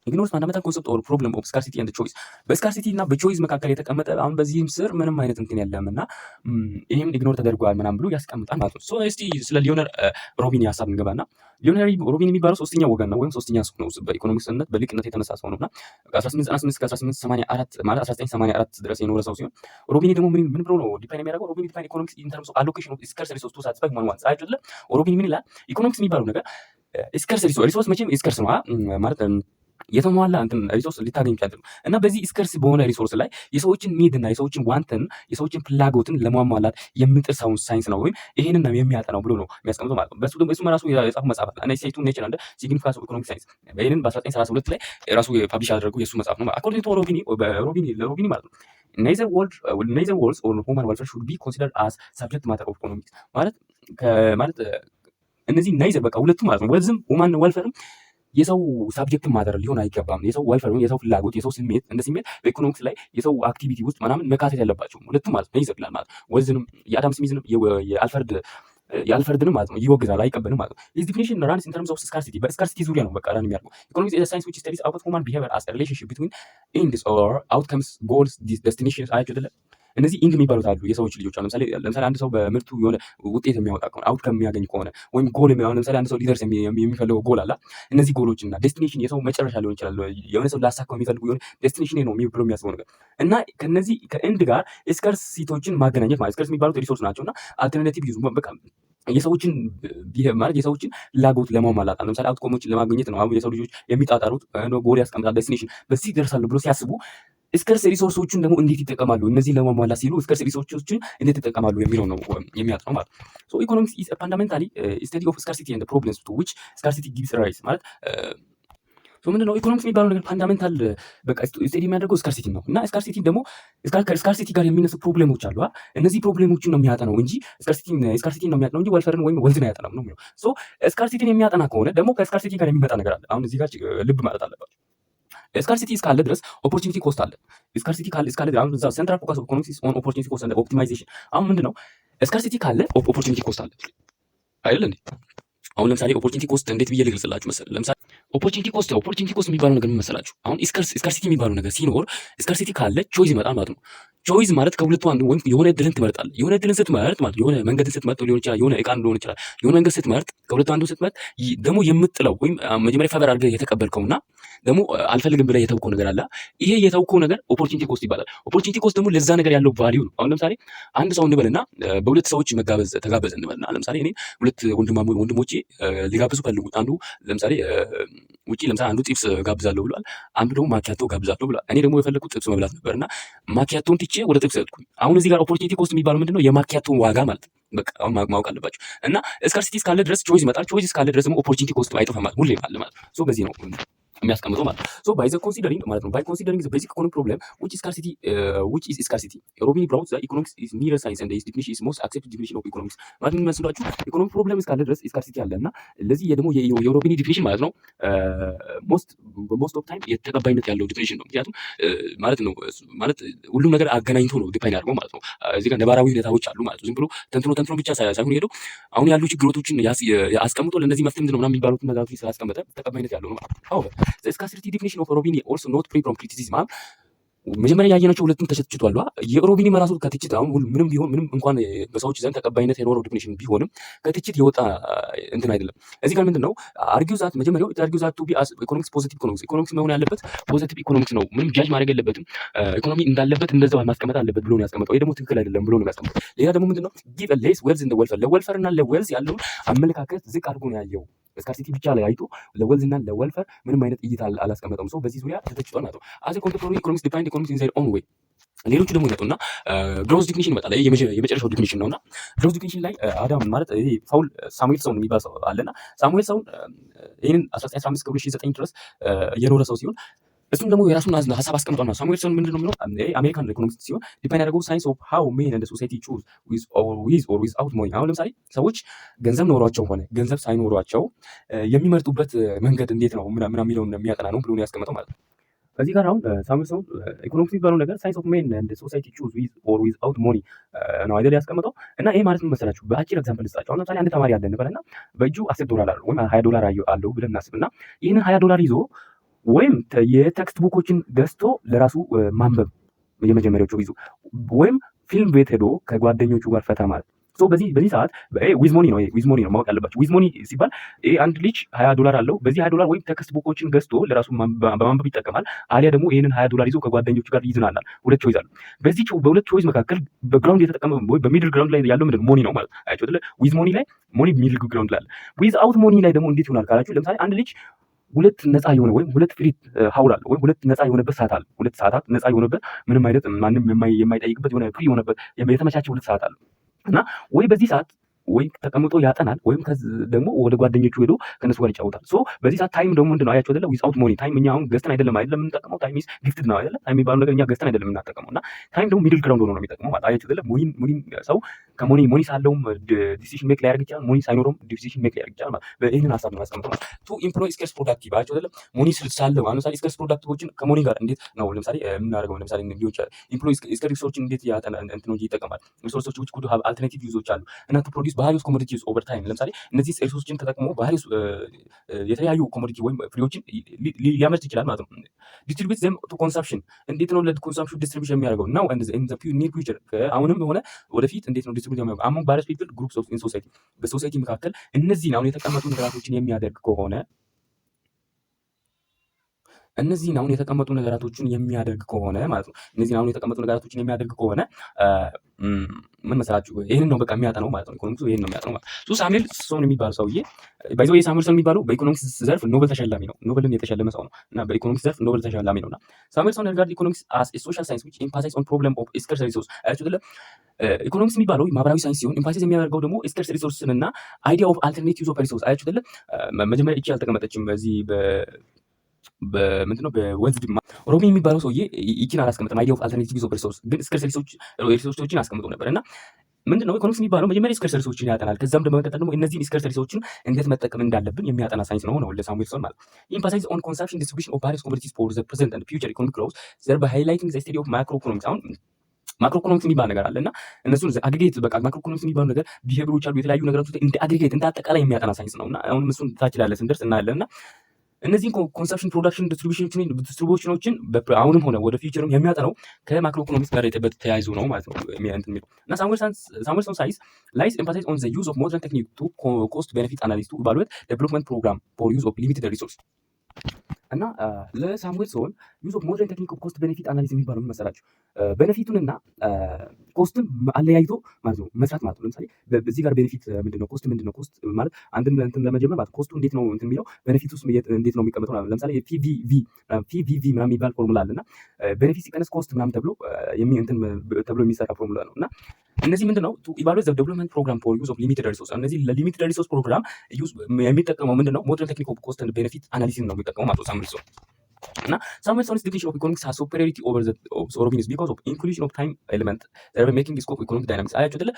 ኢግኖርስ ፋንዳሜንታል ኮንሰፕት ኦር ፕሮብለም ኦፍ ስካርሲቲ ኤንድ ቾይስ፣ በስካርሲቲ እና በቾይስ መካከል የተቀመጠ አሁን በዚህም ስር ምንም አይነት እንትን የለም እና ይህም ኢግኖር ተደርጓል ምናምን ብሎ ያስቀምጣል ማለት ነው። እስቲ ስለ ሊዮነር ሮቢን ሀሳብ እንገባና ሊዮነር ሮቢን የሚባለው ሶስተኛ ወገን ነው ወይም ሶስተኛ ሰው ነው። በኢኮኖሚክስነት በሊቅነት የተነሳ ሰው ነውና 1898 እስከ 1884 ማለት 1984 ድረስ የኖረ ሰው ሲሆን ሮቢን ደግሞ ምን ብሎ ነው ዲፋይን የሚያደርገው? ሮቢን ዲፋይን ኢኮኖሚክስ ኢን ተርምስ ኦፍ አሎኬሽን ኦፍ ስካርስ ሪሶርስ ቱ ሳቲስፋይ ዋን ዋንስ አይደለ? ሮቢን ምን ይላል? ኢኮኖሚክስ የሚባለው ነገር ስካርስ ሪሶርስ መቼም ስካርስ ነው ማለት የተሟላ እንትን ሪሶርስ ሊታገኝ ይችላል እና በዚህ ስከርስ በሆነ ሪሶርስ ላይ የሰዎችን ኒድ እና የሰዎችን ዋንትን የሰዎችን ፍላጎትን ለማሟላት የሚጥር ሳይንስ ነው ወይም ይሄንን ነው የሚያጠናው ብሎ ነው የሚያስቀምጠው ማለት ነው። በሱ ደግሞ እሱ ራሱ የጻፈው መጽሐፍ አለ ሴቱ ኔቸር እንደ ሲግኒፊካንስ ኦፍ ኢኮኖሚክ ሳይንስ ይሄንን በ1932 ላይ ራሱ ፐብሊሽ ያደረገው የሱ መጽሐፍ ነው። አኮርዲንግ ቱ ሮቢኒ ማለት ነው neither words or human welfare should be considered as subject matter of economics ማለት እነዚህ ናይዘር በቃ ሁለቱም ማለት ነው ወልዝም ሁማን ወልፈርም የሰው ሳብጀክት ማተር ሊሆን አይገባም። የሰው ወልፈር የሰው ፍላጎት የሰው ስሜት እንደ ስሜት በኢኮኖሚክስ ላይ የሰው አክቲቪቲ ውስጥ ምናምን መካተት ያለባቸው ሁለቱም ማለት ነው ይዘግላል ማለት ወልዝንም የአዳም ስሚዝንም የአልፈርድንም ማለት ነው ይወግዛል፣ አይቀበልም ማለት ነው። ሂዝ ዲፊኒሽን ራንስ ኢን ተርምስ ኦፍ ስካርሲቲ በስካርሲቲ ዙሪያ ነው በቃ ራን የሚያደርገው። ኢኮኖሚክስ ኢዝ ሳይንስ ዊች ስተዲስ አባውት ሁማን ቢሄቪየር አስ ሪሌሽንሺፕ ቢትዊን ኤንድስ ኦር አውትከምስ ጎልስ ዴስቲኔሽንስ አይደለም። እነዚህ ኢንድ የሚባሉት አሉ የሰዎች ልጆች አሉ። ለምሳሌ አንድ ሰው በምርቱ የሆነ ውጤት የሚያወጣ ከሆነ አውትከም የሚያገኝ ከሆነ ወይም ጎል ለምሳሌ አንድ ሰው ሊደርስ የሚፈልገው ጎል አለ። እነዚህ ጎሎች እና ዴስቲኔሽን የሰው መጨረሻ ሊሆን ይችላል። የሆነ ሰው ላሳካው የሚፈልጉ የሆነ ዴስቲኔሽን ነው ብሎ የሚያስበው ነገር እና ከነዚህ ከኤንድ ጋር ስካርሲቲዎችን ማገናኘት ማለት ስካርስ የሚባሉት ሪሶርስ ናቸውና አልተርናቲቭ ዩዝ በቃ የሰዎችን ማለት የሰዎችን ፍላጎት ለማሟላት ለምሳሌ አውትኮሞችን ለማግኘት ነው አሁን የሰው ልጆች የሚጣጣሩት። ጎል ያስቀምጣል ዴስቲኔሽን በዚህ ይደርሳሉ ብሎ ሲያስቡ ስካርስ ሪሶርሶችን ደግሞ እንዴት ይጠቀማሉ፣ እነዚህ ለማሟላት ሲሉ ስካርስ ሪሶርሶችን እንዴት ይጠቀማሉ የሚለው ነው የሚያጠናው ማለት ነው። ሶ ኢኮኖሚክስ ኢዝ ፋንዳሜንታሊ ስታዲ ኦፍ ስካርሲቲ ኤንድ ፕሮብለምስ ቱ ዊች ስካርሲቲ ጊቭስ ራይዝ ማለት ምንድነው? ኢኮኖሚክስ የሚባለው ነገር ፋንዳሜንታል በቃ ስታዲ የሚያደርገው ስካርሲቲ ነው እና ስካርሲቲ ደግሞ ስካርሲቲ ጋር የሚነሱ ፕሮብሌሞች አሉ። እነዚህ ፕሮብሌሞችን ነው የሚያጠናው እንጂ ስካርሲቲ ነው የሚያጠናው እንጂ ወልፈርን ወይም ወልዝን አያጠናም ነው የሚለው። ሶ ስካርሲቲን የሚያጠና ከሆነ ደግሞ ከስካርሲቲ ጋር የሚመጣ ነገር አለ። አሁን እዚህ ጋር ልብ ማለት አለባቸው። ስካርሲቲ እስካለ ድረስ ኦፖርቹኒቲ ኮስት አለ። ስካርሲቲ እስካለ አሁን እዛ ሴንትራል ፎከስ ኦፍ ኢኮኖሚክስ ኦን ኦፖርቹኒቲ ኮስት ኤንድ ኦፕቲማይዜሽን። አሁን ምንድነው ስካርሲቲ ካለ ኦፖርቹኒቲ ኮስት አለ አይደል እንዴ? አሁን ለምሳሌ ኦፖርቹኒቲ ኮስት እንዴት ብዬ ልገልጽላችሁ መሰለህ? ለምሳሌ ኦፖርቹኒቲ ኮስት የሚባለው ነገር ምን መሰላችሁ? አሁን ስካርሲቲ የሚባለው ነገር ሲኖር ስካርሲቲ ካለ ቾይስ ይመጣል ማለት ነው። ቾይስ ማለት ከሁለቱ አንዱ ወይም የሆነ እድልን ትመርጣለህ። የሆነ እድልን ስትመርጥ ማለት የሆነ መንገድን ስትመርጥ ሊሆን ይችላል፣ የሆነ እቃን ሊሆን ይችላል። የሆነ መንገድ ስትመርጥ ከሁለቱ አንዱ ስትመርጥ ደግሞ የምጥለው ወይም መጀመሪያ ፈበር አድርገህ የተቀበልከውና ደግሞ አልፈልግም ብለህ የተውከው ነገር አለ። ይሄ የተውከው ነገር ኦፖርቹኒቲ ኮስት ይባላል። ኦፖርቹኒቲ ኮስት ደግሞ ለዛ ነገር ያለው ቫልዩ ነው። አሁን ለምሳሌ አንድ ሰው እንበልና በሁለት ሰዎች መጋበዝ ተጋበዘ እንበልና ለምሳሌ እኔ ሁለት ወንድሞቼ ሊጋብዙ ፈልጉት። አንዱ ለምሳሌ ውጪ ለምሳሌ አንዱ ጥብስ ጋብዛለሁ ብሏል፣ አንዱ ደግሞ ማኪያቶ ጋብዛለሁ ብሏል። እኔ ደግሞ የፈለኩት ጥብስ መብላት ነበርና ማኪያቶን ትቼ ወደ ጥብስ ሄድኩኝ። አሁን እዚህ ጋር ኦፖርቹኒቲ ኮስት የሚባለው ምንድነው? የማኪያቶን ዋጋ ማለት ነው። በቃ አሁን ማወቅ አለባችሁ። እና ስካርሲቲ እስካለ ድረስ ቾይስ ይመጣል። ቾይስ እስካለ ድረስ ደግሞ ኦፖርቹኒቲ ኮስት አይጠፋም ማለት ሁሌ አለ ማለት ሶ በዚህ ነው የሚያስቀምጠው ማለት ሶ ባይ ዘ ኮንሲደሪንግ ማለት ነው። ባይ ኮንሲደሪንግ ዘ ቤዚክ ኢኮኖሚክ ፕሮብለም which is scarcity ሮቢን ብራውት ዘ ኢኮኖሚክስ is mere science and its definition is most accepted definition of economics ማለት ምን መስሏችሁ? ኢኮኖሚክ ፕሮብለም እስካለ ድረስ ስካርሲቲ አለና ለዚህ ደግሞ የሮቢን ዲፊኒሽን ማለት ነው most of time የተቀባይነት ያለው ዲፊኒሽን ነው። ምክንያቱም ማለት ነው ማለት ሁሉም ነገር አገናኝቶ ነው ዲፋይን አድርገው ማለት ነው። እዚህ ጋር ነባራዊ ሁኔታዎች አሉ ማለት ነው። ዝም ብሎ ተንትኖ ብቻ ሳይሆን ሄደው አሁን ያሉ ችግሮችን አስቀምጦ ለእነዚህ መፍትሄ ምንድን ነው ምናምን የሚባሉትን ነገሮች ስላስቀመጠ ተቀባይነት ያለው ነው ማለት ነው። The scarcity definition of Robini also not free from criticism. መጀመሪያ ያየናቸው ሁለቱም ተችቷል። የሮቢኒ መራሱ ከትችት አሁን ምንም ቢሆን ምንም እንኳን በሰዎች ዘንድ ተቀባይነት የኖረው ዲፊኒሽን ቢሆንም ከትችት የወጣ እንትን አይደለም። እዚህ ጋር ምንድነው አርጊው ዛት መጀመሪያው አርጊው ዛት ቱ ቢ ኢኮኖሚክስ ፖዚቲቭ ኢኮኖሚክስ መሆን ያለበት ፖዚቲቭ ኢኮኖሚክስ ነው። ምንም ጃጅ ማድረግ የለበትም። ኢኮኖሚ እንዳለበት እንደዛው ማስቀመጥ አለበት ብሎ ነው ያስቀመጠው። ወይ ደግሞ ትክክል አይደለም ብሎ ነው ያስቀመጠው። ሌላ ደግሞ ምንድነው ጊቭ ሌስ ዌልዝ ኢን ዘ ዌልፈር ለዌልፈር እና ለዌልዝ ያለውን አመለካከት ዝቅ አድርጎ ነው ያየው። ስካርሲቲ ብቻ ላይ አይቶ ለዌልዝ እና ለዌልፈር ምንም አይነት እይታ አላስቀመጠም። ሰው በዚህ ዙሪያ ተተችቷል ማለት ነው። አዝ ኮንቴምፖራሪ ኢኮኖሚክስ ዲፋይንድ ኢኮኖሚክስ ኢን ዜር ኦን ዌይ። ሌሎቹ ደግሞ ይመጡና ግሮዝ ዲፊኒሽን ይመጣል። ይሄ የመጨረሻው ዲፊኒሽን ነውና ግሮዝ ዲፊኒሽን ላይ አዳም ማለት ይሄ ሳሙኤል ሰውን የሚባል ሰው አለና ሳሙኤል ሰውን ይሄንን 1915 ከ2009 ድረስ የኖረ ሰው ሲሆን እሱም ደግሞ የራሱን ሀሳብ አስቀምጧል ነው። ሳሙኤል ሰውን ምንድነው የሚለው አሜሪካን ኢኮኖሚክስ ሲሆን ዲፋይን ያደረገው ሳይንስ ኦፍ ሃው ሜን ኤንድ ሶሳይቲ ቹዝ ዊዝ ኦር ዊዝአውት ሞኒ። አሁን ለምሳሌ ሰዎች ገንዘብ ኖሯቸው ሆነ ገንዘብ ሳይኖሯቸው የሚመርጡበት መንገድ እንዴት ነው ምናምን የሚለውን የሚያጠና ነው ብሎ ነው ያስቀመጠው ማለት ነው። ከዚህ ጋር አሁን ሳሙኤል ሰውን ኢኮኖሚክስ የሚባለው ነገር ሳይንስ ኦፍ ሜን ኤንድ ሶሳይቲ ቹዝ ዊዝ ኦር ዊዝአውት ሞኒ ነው አይደል ያስቀመጠው። እና ይሄ ማለት ምን መሰላችሁ? በአጭር ኤግዛምፕል ልስጣችሁ። አሁን ለምሳሌ አንድ ተማሪ አለ እንበልና በእጁ $10 አለው ወይም $20 አለው ብለን እናስብና ይህንን $20 ይዞ ወይም የቴክስት ቡኮችን ገዝቶ ለራሱ ማንበብ የመጀመሪያዎቹ ይዙ ወይም ፊልም ቤት ሄዶ ከጓደኞቹ ጋር ፈታ ማለት ሶ በዚህ ሰዓት ዊዝ ሞኒ ነው ማወቅ ያለባችሁ። ዊዝ ሞኒ ሲባል አንድ ልጅ $20 አለው። በዚህ $20 ወይም ቴክስት ቡኮችን ገዝቶ ለራሱ በማንበብ ይጠቀማል። አሊያ ደግሞ ይሄንን $20 ይዞ ከጓደኞቹ ጋር ይዝናናል። ሁለት ቾይዝ አለ። በዚህ በሁለት ቾይዝ መካከል በግራውንድ የተጠቀመ ወይ በሚድል ግራውንድ ላይ ያለው ምንድን ሞኒ ነው ማለት አያችሁ አይደለ? ዊዝ ሞኒ ላይ ሞኒ ሚድል ግራውንድ ላይ አለ። ዊዝ አውት ሞኒ ላይ ደግሞ እንዴት ይሆናል ካላችሁ ለምሳሌ አንድ ልጅ ሁለት ነፃ የሆነ ወይም ሁለት ፍሪ ሀውል አለ ወይም ሁለት ነፃ የሆነበት ሰዓት አለ። ሁለት ሰዓታት ነፃ የሆነበት ምንም አይነት ማንም የማይጠይቅበት የሆነ ፍሪ የሆነበት የተመቻቸ ሁለት ሰዓት አለ እና ወይ በዚህ ሰዓት ወይ ተቀምጦ ያጠናል ወይም ደግሞ ወደ ጓደኞቹ ሄዶ ከነሱ ጋር ይጫወታል። ሶ በዚህ ሰዓት ታይም ደግሞ ምንድነው አያችሁ አይደለ? ዊዝአውት ሞኒ ታይም እኛ አሁን ገዝተን አይደለም የምንጠቀመው። ታይም ኢዝ ጊፍትድ ነው አይደለ? ታይም የሚባለው ነገር እኛ ገዝተን አይደለም የምናጠቀመው እና ታይም ደግሞ ሚድል ግራውንድ ሆኖ ነው የሚጠቅመው ማለት አያችሁ አይደለ? ሞኒ ሰው ከሞኒ ሳለውም ዲሲሽን ሜክ ሊያደርግ ይችላል። ሞኒ ሳይኖረውም ዲሲሽን ሜክ ሊያደርግ ይችላል ማለት ይሄንን ሀሳብ ነው ያስቀምጠው ማለት ቱ ኢምፕሎይ ስኬርስ ፕሮዳክቲቭ አያችሁ አይደለ? ሞኒ ሳለው ማለት ለምሳሌ ስኬርስ ፕሮዳክቲቮችን ከሞኒ ጋር እንዴት ነው ለምሳሌ የምናደርገው? ለምሳሌ ሊሆን ይችላል ኢምፕሎይ ስኬርስ ሪሶርሶችን እንዴት ያጠና እንትኖች ይጠቀማል። ሪሶርሶች which could have alternative uses አሉ እና to produce various commodities over time ለምሳሌ እነዚህ ሪሶርሶችን ተጠቅሞ various የተለያዩ ኮሞዲቲ ወይም ፍሬዎችን ሊያመርት ይችላል ማለት ነው። distribute them to consumption እንዴት ነው ለኮንሰምፕሽን ዲስትሪቢዩሽን የሚያደርገው ነው in the near future አሁንም ሆነ ወደፊት እንዴት ነው ዲስትሪቢዩት የሚያደርገው among various people groups of in society በሶሳይቲ መካከል እነዚህን አሁን የተቀመጡ ነገራቶችን የሚያደርግ ከሆነ እነዚህን አሁን የተቀመጡ ነገራቶችን የሚያደርግ ከሆነ ማለት ነው። እነዚህን አሁን የተቀመጡ ነገራቶችን የሚያደርግ ከሆነ ምን መሰላችሁ? ይሄንን ነው በቃ የሚያጠናው ማለት ነው። ኢኮኖሚክሱ ይሄንን ነው የሚያጠናው ማለት ነው። ሳሙኤል ሰውን የሚባለው ሰውዬ ባይዘው ሳሙኤል ሰውን የሚባለው በኢኮኖሚክስ ዘርፍ ኖቤል ተሸላሚ ነው። ኖቤልን የተሸለመ ሰው ነው እና በኢኮኖሚክስ ዘርፍ ኖቤል ተሸላሚ ነውና ሳሙኤል ሰውን ሪጋርድ ኢኮኖሚክስ አስ ኤ ሶሻል ሳይንስ which emphasizes on problem of scarce resource አያችሁ አይደለ? ኢኮኖሚክስ የሚባለው ማህበራዊ ሳይንስ ሲሆን ኤምፋሲስ የሚያደርገው ደግሞ ስካርስ ሪሶርስን እና አይዲያ ኦፍ አልተርኔቲቭ ኦፍ ሪሶርስ አያችሁ አይደለ? መጀመሪያ እቺ አልተቀመጠችም በዚህ በምንድነው በዌልዝ ሮቢን የሚባለው ሰውዬ ይቺን አላስቀምጥም። አይዲያ ኦፍ አልተርኔቲቭ ኦፍ ሪሶርስ ግን ስካርስ ሪሶርሶችን አስቀምጦ ነበር እና ምንድነው ኢኮኖሚክስ የሚባለው መጀመሪያ ስካርስ ሪሶርሶችን ያጠናል። ከዛም ደግሞ መቀጠል ደግሞ እነዚህን ስካርስ ሪሶርሶችን እንዴት መጠቀም እንዳለብን የሚያጠና ሳይንስ ነው ለሳሙኤል ሰውን ማለት ኢምፓሳይዝ ኦን ኮንሰምፕሽን ዲስትሪቢዩሽን ኦፍ ቫሪየስ ኮሞዲቲስ ፎር ዘ ፕሬዘንት ኤንድ ፊውቸር ኢኮኖሚክ ግሮውዝ ዘርባይ ሃይላይቲንግ ዘ ስተዲ ኦፍ ማክሮ ኢኮኖሚክስ አሁን ማክሮ ኢኮኖሚክስ የሚባል ነገር አለና እነሱን አግሪጌት በቃ ማክሮ ኢኮኖሚክስ የሚባል ነገር ቢሄቪየሮች አሉ የተለያዩ ነገሮች እንደ አግሪጌት እንደ አጠቃላይ የሚያጠና ሳይንስ ነውና አሁን እሱን ታች ላይ ስንደርስ እናያለንና እነዚህን ኮንሰፕሽን፣ ፕሮዳክሽን፣ ዲስትሪቢዩሽኖችን አሁንም ሆነ ወደ ፊውቸርም የሚያጠናው ከማክሮ ኢኮኖሚክስ ጋር ተያይዞ ነው ማለት ነው እንትን የሚለው እና ሳሙኤልሰን ሳይንስ ላይስ ኤምፋሳይዝ ኦን ዘ ዩዝ ኦፍ ሞደርን ቴክኒክ ቱ ኮስት ቤኔፊት አናሊሲስ ቱ ኢቫሉዌት ዴቨሎፕመንት ፕሮግራም ፎር ዩዝ ኦፍ ሊሚትድ ሪሶርስ እና ለሳሙኤልሰን ዩዝ ኦፍ ሞደርን ቴክኒክ ኦፍ ኮስት ቤኔፊት አናሊሲስ የሚባለው ምን መሰላችሁ? ቤኔፊቱንና ኮስትን አለያይቶ ማለት ነው መስራት ማለት ነው። ለምሳሌ በዚህ ጋር ቤኔፊት ምንድነው? ኮስት ምንድነው? ኮስት ማለት አንድን እንትን ለመጀመር ማለት ኮስቱ እንዴት ነው እንትን የሚለው ቤኔፊት ውስጥ እንዴት ነው የሚቀመጠው? ለምሳሌ ፒቪቪ ምናምን የሚባል ፎርሙላ አለና ቤኔፊት ሲቀነስ ኮስት ምናምን ተብሎ ተብሎ የሚሰራ ፎርሙላ ነው እና እነዚህ ምንድነው? ቱ ኢቫሉዌት ዘ ዴቨሎፕመንት ፕሮግራም ፎር ዩዝ ኦፍ ሊሚትድ ሪሶርስ። እነዚህ ለሊሚትድ ሪሶርስ ፕሮግራም ዩዝ የሚጠቀመው ምንድነው? ሞደርን ቴክኒክ ኦፍ ኮስት ኤንድ ቤኔፊት አናሊሲስ ነው የሚጠቀመው ማለት ነው ሳሙኤልሰን። እና ሳሙኤልሰን's definition of economics has superiority over the Robbins because of inclusion of time element thereby making the scope of economic dynamics። አያችሁ አይደለ?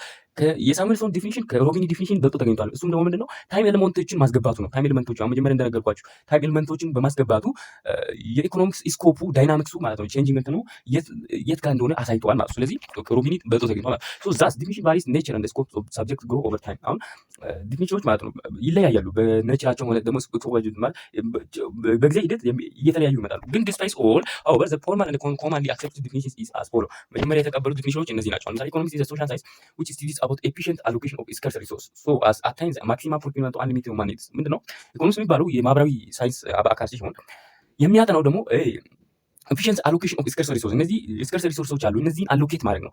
የሳሙኤልሰን ዲፊኒሽን ከሮቢኒ ዲፊኒሽን በልጦ ተገኝቷል። እሱም ደግሞ ምንድነው? ታይም ኤሌመንቶችን ማስገባቱ ነው። ታይም ኤሌመንቶች አሁን መጀመሪያ እንደነገርኳችሁ ታይም ኤሌመንቶችን በማስገባቱ የኢኮኖሚክስ ስኮፑ ዳይናሚክሱ ማለት ነው ቼንጂንግ እንትኑ የት ጋር እንደሆነ አሳይቷል ማለት ነው። ስለዚህ ከሮቢኒ በልጦ ተገኝቷል ማለት ነው። ሶ ዛስ ዲፊኒሽን varies nature and the scope of subject grow over time። አሁን ዲፊኒሽኖች ማለት ነው ይለያያሉ በኔቸራቸው ማለት ደግሞ ማለት በጊዜ ሂደት እየተለያዩ ይመጣሉ። ግን despite all however the formal and commonly accepted definitions is as follow። መጀመሪያ የተቀበሉት ዲፊኒሽኖች እነዚህ ናቸው። ለምሳሌ ኢኮኖሚክስ is a social science which studies about efficient allocation of scarce resource so as attain the maximum fulfillment of unlimited human needs። ምንድነው ኢኮኖሚክስ የሚባለው የማህበራዊ ሳይንስ አካል ሲሆን የሚያጠናው ደግሞ ኤፊሽንት አሎኬሽን ኦፍ ስካርስ ሪሶርስ። እነዚህ ስካርስ ሪሶርሶች አሉ፣ እነዚህን አሎኬት ማድረግ ነው።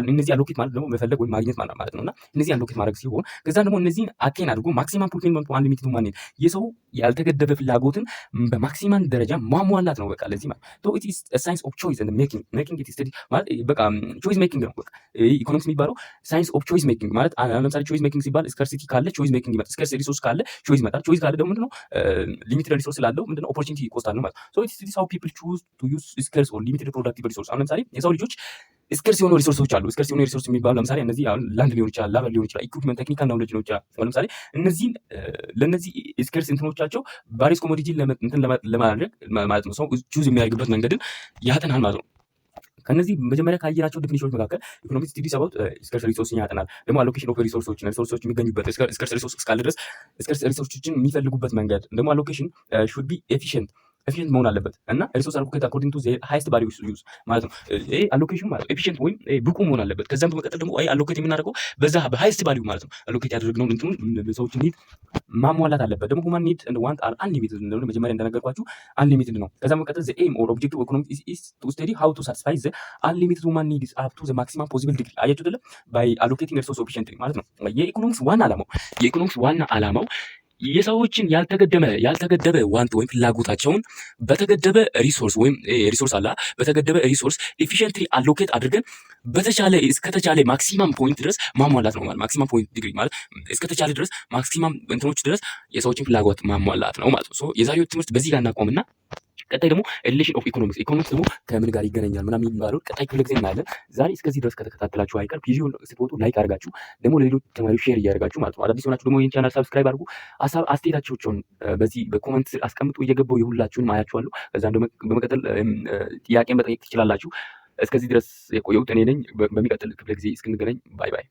እነዚህ አሎኬት ማለት ደግሞ መፈለግ ወይም ማግኘት ማለት ነውና እነዚህ አሎኬት ማድረግ ሲሆን ከዛ ደግሞ እነዚህን አቴን አድርጎ ማክሲማም ፉልፊልመንት ኦፍ አንሊሚትድ ሁማን ኒድ የሰው ያልተገደበ ፍላጎትን በማክሲማም ደረጃ ማሟላት ነው። በቃ ለዚህ ማለት ቶ ኢት ኢዝ አ ሳይንስ ኦፍ ቾይስ ኤንድ ሜኪንግ ኢት ስተዲ ማለት በቃ ቾይስ ሜኪንግ ነው። በቃ ኢኮኖሚክስ የሚባለው ሳይንስ ኦፍ ቾይስ ሜኪንግ ማለት ለምሳሌ ቾይስ ሜኪንግ ሲባል ስካርሲቲ ካለ ቾይስ ሜኪንግ ይመጣል። ስካርስ ሪሶርስ ካለ ቾይስ ይመጣል። ቾይስ ካለ ደግሞ ምንድነው ሊሚትድ ሪሶርስ ስላለው ምንድነው ኦፖርቹኒቲ ይቆስታል ነው ማለት ሶ ኢት ኢዝ ሃው ፒፕል ቹዝ ቱ ዩዝ ስካርስ ኦር ሊሚትድ ፕሮዳክቲቭ ሪሶርስ። አሁን ለምሳሌ የሰው ልጆች ስካርስ የሆኑ ሪሶርሶች አሉ። ስካርስ የሆኑ ሪሶርስ የሚባሉ ለምሳሌ እነዚህ አሁን ላንድ ሊሆን ይችላል፣ ላበር ሊሆን ይችላል፣ ኢኩዊፕመንት፣ ቴክኒካል ናውሌጅ ሊሆን ይችላል። ለምሳሌ እነዚህን ለነዚህ ስካርስ እንትኖቻቸው ቫሪየስ ኮሞዲቲን ለማድረግ ማለት ነው ሰው ቹዝ የሚያደርግበት መንገድን ያጠናል ማለት ነው። ከነዚህ መጀመሪያ ካየናቸው ዲፊኒሽኖች መካከል ኢኮኖሚክስ ስቱዲስ አባውት ስካርስ ሪሶርስን ያጠናል። ደግሞ አሎኬሽን ኦፍ ሪሶርሶች የሚገኙበት ስካርስ ሪሶርስ እስካለ ድረስ ስካርስ ሪሶርሶችን የሚፈልጉበት መንገድ ደግሞ አሎኬሽን ሹድ ቢ ኤፊሽንት መሆን አለበት እና ሪሶርስ አሎኬት አኮርዲንግ ቱ ዘ ሃይስት ቫልዩ ዩዝ ማለት ነው። ይሄ አሎኬሽን ማለት ኤፊሽንት ወይም ብቁ መሆን አለበት። ከዛም በመቀጠል ደግሞ አሎኬት የምናደርገው በዛ በሃይስት ቫልዩ ማለት ነው። አሎኬት ያደረግነው እንትኑን ሰዎች ኒድ ማሟላት አለበት። ደግሞ ሁማን ኒድ ኤንድ ዋንት አር አንሊሚትድ ነው። መጀመሪያ እንደነገርኳችሁ አንሊሚትድ ነው። ከዛም በመቀጠል ዘ ኤም ኦር ኦብጀክቲቭ ኦፍ ኢኮኖሚክስ ኢዝ ቱ ስተዲ ሃው ቱ ሳቲስፋይ ዘ አንሊሚትድ ሁማን ኒድስ አፕ ቱ ዘ ማክሲመም ፖሲብል ዲግሪ። አያችሁ አይደለም? ባይ አሎኬቲንግ ሪሶርስ ኤፊሽንትሊ ማለት ነው። የኢኮኖሚክስ ዋና ዓላማው የሰዎችን ያልተገደበ ዋንት ወይም ፍላጎታቸውን በተገደበ ሪሶርስ ወይም ሪሶርስ አላ በተገደበ ሪሶርስ ኤፊሽንትሊ አሎኬት አድርገን እስከተቻለ ማክሲማም ፖይንት ድረስ ማሟላት ነው ማለት ማክሲማም ፖይንት ዲግሪ ማለት እስከተቻለ ድረስ ማክሲማም እንትኖች ድረስ የሰዎችን ፍላጎት ማሟላት ነው ማለት ነው። ሶ የዛሬው ትምህርት በዚህ ጋር እናቆምና ቀጣይ ደግሞ ሪሌሽን ኦፍ ኢኮኖሚክስ ደግሞ ከምን ጋር ይገናኛል ምናምን የሚባለው ቀጣይ ክፍለ ጊዜ እናያለን። ዛሬ እስከዚህ ድረስ ከተከታተላችሁ አይቀር ቪዲዮውን ስትወጡ ላይክ አድርጋችሁ ደግሞ ለሌሎች ተማሪዎች ሼር እያደረጋችሁ ማለት ነው። አዳዲስ ሆናችሁ ደግሞ ይህን ቻናል ሰብስክራይብ አድርጉ። ሀሳብ አስተያየታችሁን በዚህ በኮሜንት አስቀምጡ። እየገባው የሁላችሁንም አያችኋለሁ። ከዛም በመቀጠል ጥያቄን መጠየቅ ትችላላችሁ። እስከዚህ ድረስ የቆየሁት እኔ ነኝ። በሚቀጥል ክፍለ ጊዜ እስክንገናኝ ባይ ባይ።